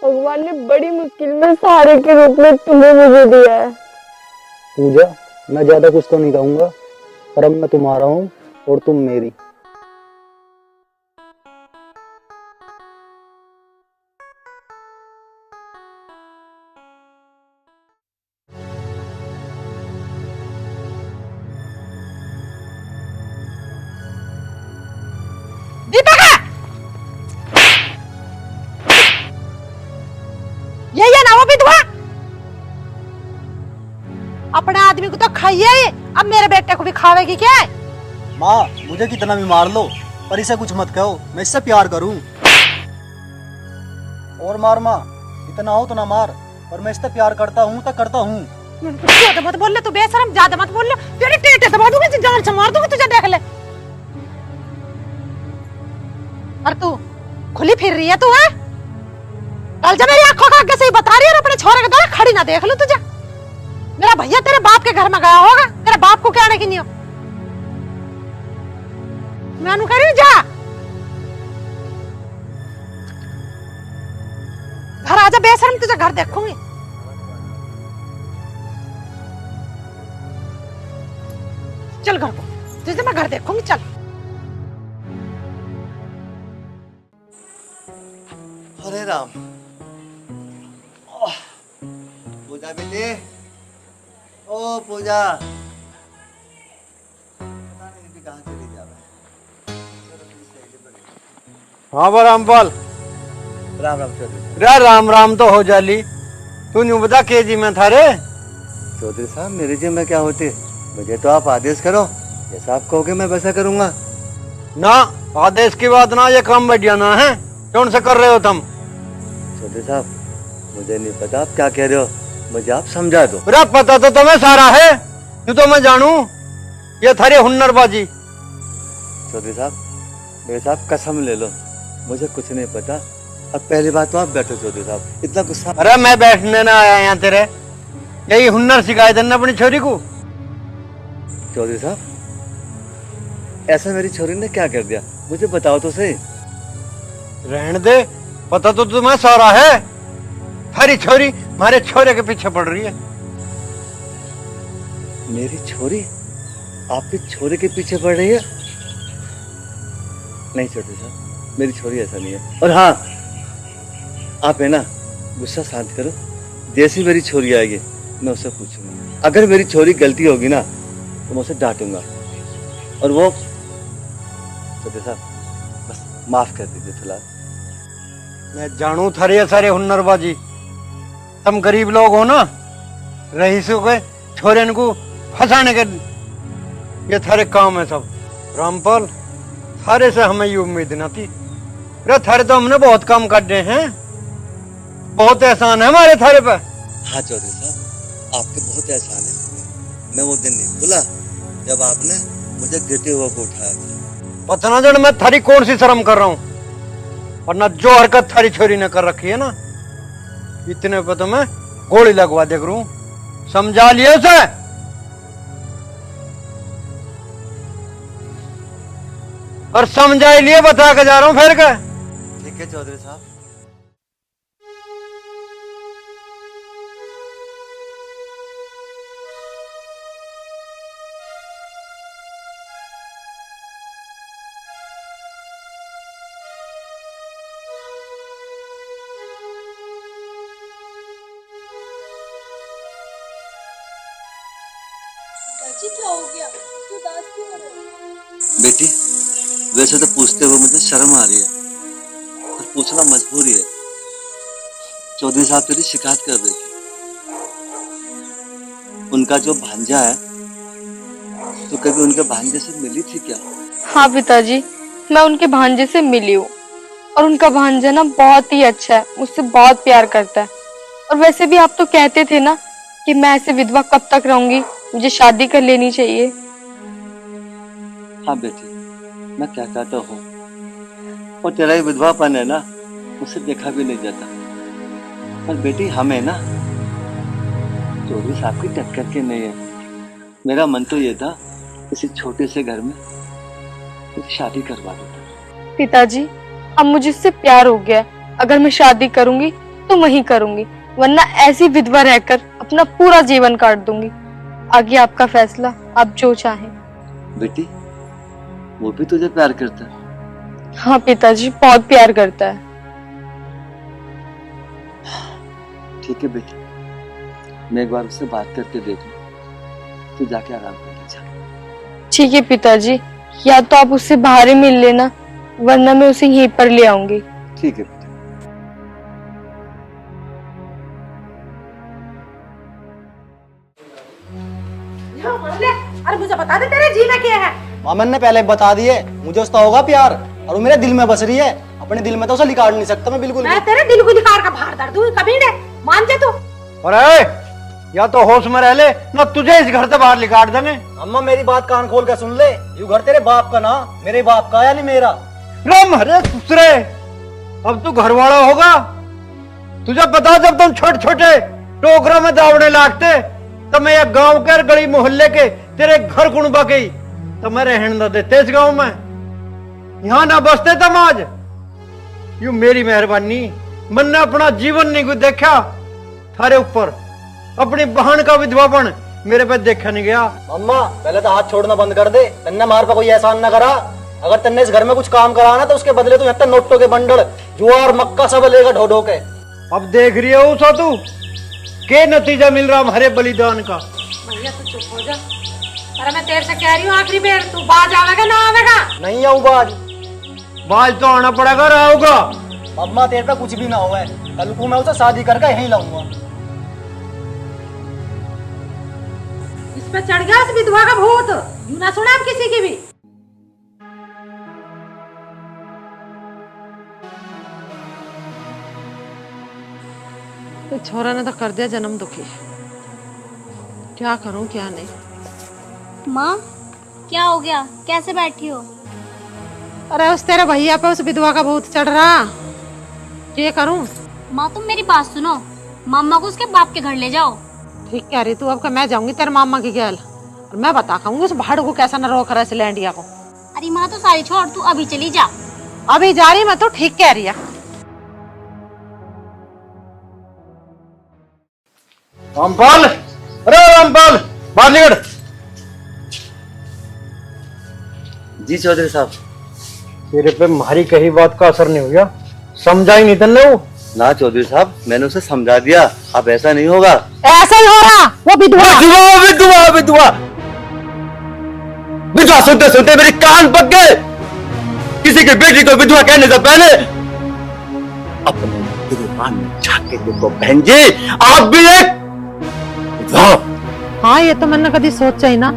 भगवान ने बड़ी मुश्किल में सहारे के रूप में तुम्हें मुझे दिया है। पूजा, मैं ज्यादा कुछ तो नहीं कहूंगा, पर अब मैं तुम्हारा हूँ और तुम मेरी। ये ना वो विधवा, अपने आदमी को तो खाइए, अब मेरे बेटे को भी खावेगी क्या? माँ, मुझे कितना भी मार लो, पर इसे कुछ मत कहो, मैं इससे प्यार करूं। और मार माँ, इतना हो तो ना मार, पर मैं इससे प्यार करता हूँ तो करता हूँ। ज्यादा मत बोल ले तू, बेशरम, ज्यादा मत बोल ले, तेरे टेटे दबा दूंगी, जान से मार दूंगी तुझे, देख ले। और तू खुली फिर रही है तू, है? कल जब मेरी आंखों का आगे से ही बता रही है, अपने छोरे के द्वारा खड़ी ना देख लूं तुझे। मेरा भैया तेरे बाप के घर में गया होगा, तेरे बाप को क्या आने की नहीं हो। मैं अनु कह रही हूं, जा घर आजा बेशरम, तुझे घर देखूंगी। चल घर को, जैसे मैं घर देखूंगी। चल हरे राम। पूजा बेटी, ओ पूजा, पता नहीं बेटी कहाँ चली जावे। हाँ बा रामपाल। राम राम चौधरी। रे राम राम तो हो जाली, तू न्यू बता के जी में था रे। चौधरी साहब मेरे जी में क्या होती, मुझे तो आप आदेश करो, जैसा आप कहोगे मैं वैसा करूंगा। ना आदेश की बात ना, ये काम बढ़िया ना है, कौन से कर रहे हो तुम? चौधरी साहब मुझे नहीं पता आप क्या कह रहे हो, मुझे आप समझा दो। अरे पता तो तुम्हें सारा है, यूं तो मैं जानू, ये थारी हुन्नरबाजी। चौधरी साहब मेरे साथ कसम ले लो, मुझे कुछ नहीं पता। अब पहली बात तो आप बैठो चौधरी साहब, इतना गुस्सा। अरे मैं बैठने ना आया यहाँ तेरे, यही हुन्नर सिखाए देना अपनी छोरी को। चौधरी साहब ऐसा मेरी छोरी ने क्या कर दिया, मुझे बताओ तो सही। रहने दे, पता तो तुम्हें सारा है, थारी छोरी हमारे छोरे के पीछे पड़ रही है। मेरी छोरी आपकी छोरे के पीछे पड़ रही है? नहीं चौधरी साहब मेरी छोरी ऐसा नहीं है। और हाँ आप है ना गुस्सा शांत करो, जैसी मेरी छोरी आएगी मैं उससे पूछूंगा, अगर मेरी छोरी गलती होगी ना तो मैं उसे डांटूंगा। और वो चौधरी साहब बस माफ कर दीजिए फिलहाल। मैं जानू थारे ये सारे हुन्नरबाजी, तुम गरीब लोग हो ना, रईसों के छोरे को फंसाने के ये थारे काम है सब। रामपाल थारे से हमें ये उम्मीद न थी, अरे थारे तो हमने बहुत काम कर दिए हैं, बहुत एहसान है हमारे थारे पे। हाँ चौधरी साहब आपके बहुत एहसान है, मैं वो दिन नहीं भूला जब आपने मुझे गिरते हुए को उठाया था। पता ना जन मैं थारी कौन सी शर्म कर रहा हूँ, वरना जो हरकत थारी छोरी ने कर रखी है ना, इतने पे तो मैं गोली लगवा दे करूं, समझा लिया उसे। और समझा लिए बता के जा रहा हूं फिर का। ठीक है चौधरी साहब। क्या हो गया? क्यों उदास क्यों हो रहे हो? बेटी वैसे तो पूछते हुए मुझे शर्म आ रही है, और पूछना मजबूरी है। चौधरी साहब तेरी शिकायत कर रहे थे, उनका जो भांजा है, तो कभी उनके भांजे से मिली थी क्या? हाँ पिताजी, मैं उनके भांजे से मिली हूँ, और उनका भांजा ना बहुत ही अच्छा है, मुझसे बहुत प्यार करता है। और वैसे भी आप तो कहते थे ना कि मैं ऐसे विधवा कब तक रहूंगी, मुझे शादी कर लेनी चाहिए। हाँ बेटी मैं क्या कहता हूँ, और तेरा ही विधवापन है ना, उसे देखा भी नहीं जाता। पर बेटी हमें ना चौधरी साहब की टक्कर के नहीं है। मेरा मन तो ये था किसी छोटे से घर में शादी करवा देता। पिताजी अब मुझे इससे प्यार हो गया, अगर मैं शादी करूंगी तो वहीं करूंगी, वरना ऐसी विधवा रहकर अपना पूरा जीवन काट दूंगी। आगे आपका फैसला, आप जो चाहें। बेटी वो भी तुझे प्यार करता है? हाँ पिताजी बहुत प्यार करता है। ठीक है बेटी, मैं एक बार उससे बात करके देखूं, तू जाके आराम कर ले जा। ठीक है पिताजी, या तो आप उससे बाहर ही मिल लेना, वरना मैं उसे यहीं पर ले आऊंगी। ठीक है बेटी। अरे मुझे बता दे तेरे जी में क्या है? मामन ने पहले बता दिए, मुझे उसका होगा प्यार, और वो मेरे दिल में बस रही है। अपने दिल में तो उसे लिकाड़ नहीं सकता मैं बिल्कुल। मैं तेरे दिल को लिकाड़ का बाहर दर्द दूंगी, कभी नहीं मान जा तू। अरे या तो होश में रह ले, ना तुझे इस घर से बाहर निकाल देंगे। अम्मा मेरी बात कान खोल कर सुन ले, ये घर तेरे बाप का ना, मेरे बाप का यानी मेरा। राम हरे दूसरे, अब तू घर वाला होगा। तुझे पता जब तुम छोटे छोटे टोकरा में दावड़े लागते, तब मैं एक गांव के गली मोहल्ले के तेरे घर कुणबा गई, तो मैं रहने न देते इस गांव में, यहाँ ना बसते तुम आज। यू मेरी मेहरबानी, मैंने अपना जीवन नहीं कुछ देखा थारे ऊपर, अपनी बहन का विधवापन मेरे पे देखा नहीं गया। अम्मा पहले तो हाथ छोड़ना बंद कर दे। तन्ने मार पर कोई एहसान न करा। अगर तन्ने इस घर में कुछ काम करा ना तो उसके बदले तू यहाँ नोटों के बंडल ज्वार मक्का सब लेगा ढो ढो के। अब देख रही है उसा तू के नतीजा मिल रहा हमारे बलिदान का। भैया तू चुप हो जा। अरे मैं तेरे से कह रही हूँ आखिरी बार, तू बाज आवेगा ना आवेगा? नहीं आऊँ बाज तो आना पड़ेगा, रहोगा। अम्मा तेरे पे कुछ भी ना हुआ है, कल को मैं उसे शादी करके यहीं लाऊंगा। इस पे चढ़ गया इस विधवा का भूत, यूं ना सुना हम किसी की भी। तो छोरा ने तो कर दिया जन्म दुखी, क्या करूं क्या नहीं। माँ क्या हो गया, कैसे बैठी हो? अरे उस तेरे भैया पे उस विधवा का भूत चढ़ रहा, क्या करूं? माँ तुम मेरी बात सुनो, मामा को उसके बाप के घर ले जाओ। ठीक कह रही तू। अब मैं जाऊंगी तेरे मामा की गैल और मैं बता कहूंगी उस भाड़ को कैसा न रोक रहा है लैंडिया को। अरे माँ तो सारी छोड़, तू अभी चली जा। अभी जा रही मैं तो, ठीक कह रही है। रामपाल, अरे रामपाल बाहर निकल। जी चौधरी साहब। तेरे पे हमारी कही बात का असर नहीं हो गया, समझा ही नहीं तन्ने वो। ना चौधरी साहब, मैंने उसे समझा दिया, अब ऐसा नहीं होगा। ऐसा ही हो रहा, वो विधवा विधवा विधवा विधवा सुनते सुनते मेरे कान पक गए। किसी की बेटी को विधवा कहने से पहले अपने गिरबान में झांक के देखो बहन जी, आप भी एक विधवा। हाँ ये तो मैंने कभी सोचा ही ना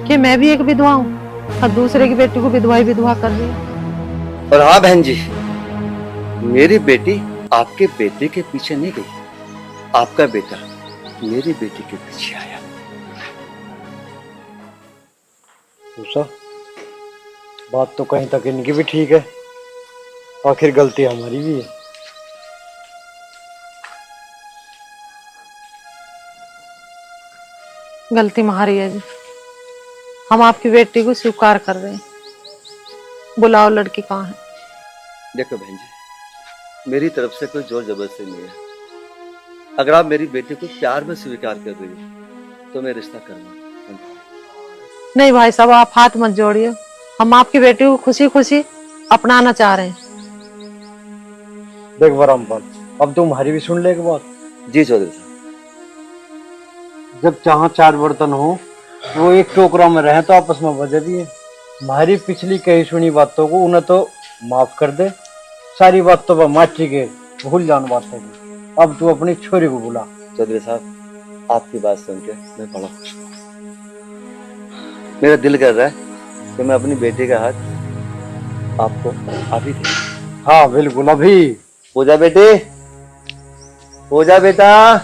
कि मैं भी एक विधवा हूँ और दूसरे की बेटी को विधवा ही विधवा कर रही हूँ। और हाँ बहन जी, मेरी बेटी आपके बेटे के पीछे नहीं गई, आपका बेटा मेरी बेटी के पीछे आया। उषा, बात तो कहीं तक इनकी भी ठीक है, आखिर गलती हमारी भी है। गलती हमारी है जी, हम आपकी बेटी को स्वीकार कर रहे हैं। बुलाओ लड़की कहाँ है। देखो बहन जी, मेरी तरफ से कोई जोर जबरदस्ती नहीं है। अगर आप मेरी बेटी को प्यार में स्वीकार कर रही हो तो मैं रिश्ता करना। नहीं भाई साहब, आप हाथ मत जोड़िए, हम आपकी बेटी को खुशी खुशी अपनाना चाह रहे हैं। देख रामपाल, अब तुम्हारी भी सुन ले एक बात। जी चौधरी साहब। जब जहाँ चार बर्तन हो वो एक टोकरा में रहे तो आपस में बजा दिए। हमारी पिछली कही सुनी बातों को उन्हें तो माफ कर दे, सारी बातों पर माची के भूल जान बातों को। अब तू अपनी छोरी को बुला। चौधरी साहब, आपकी बात सुन के मैं बड़ा खुश हूँ। मेरा दिल कर रहा है कि मैं अपनी बेटी का हाथ आपको अभी दे। हाँ बिल्कुल, अभी। पूजा बेटी, पूजा बेटा।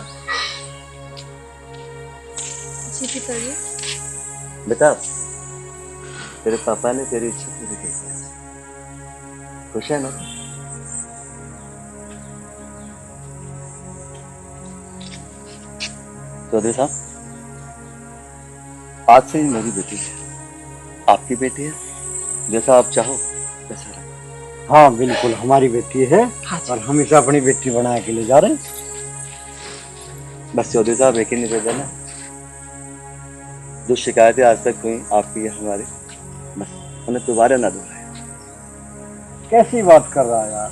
जी पिताजी। बेटा, तेरे पापा ने तेरी इच्छा पूरी की है, खुश है ना? चौधरी साहब, आज से ही मेरी बेटी है, आपकी बेटी है, जैसा आप चाहो वैसा रहो। हाँ बिल्कुल, हमारी बेटी है और हम इसे अपनी बेटी बना के ले जा रहे हैं। बस चौधरी साहब एक ही निवेदन है, जो शिकायतें आज तक हुई आपकी या हमारी, बस उन्हें दोबारा ना दोहराए। कैसी बात कर रहा है यार,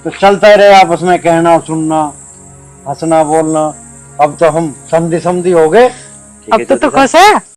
तो चलता ही रहे आपस में कहना सुनना, हंसना बोलना। अब तो हम समझी हो गए। अब तो खुश है।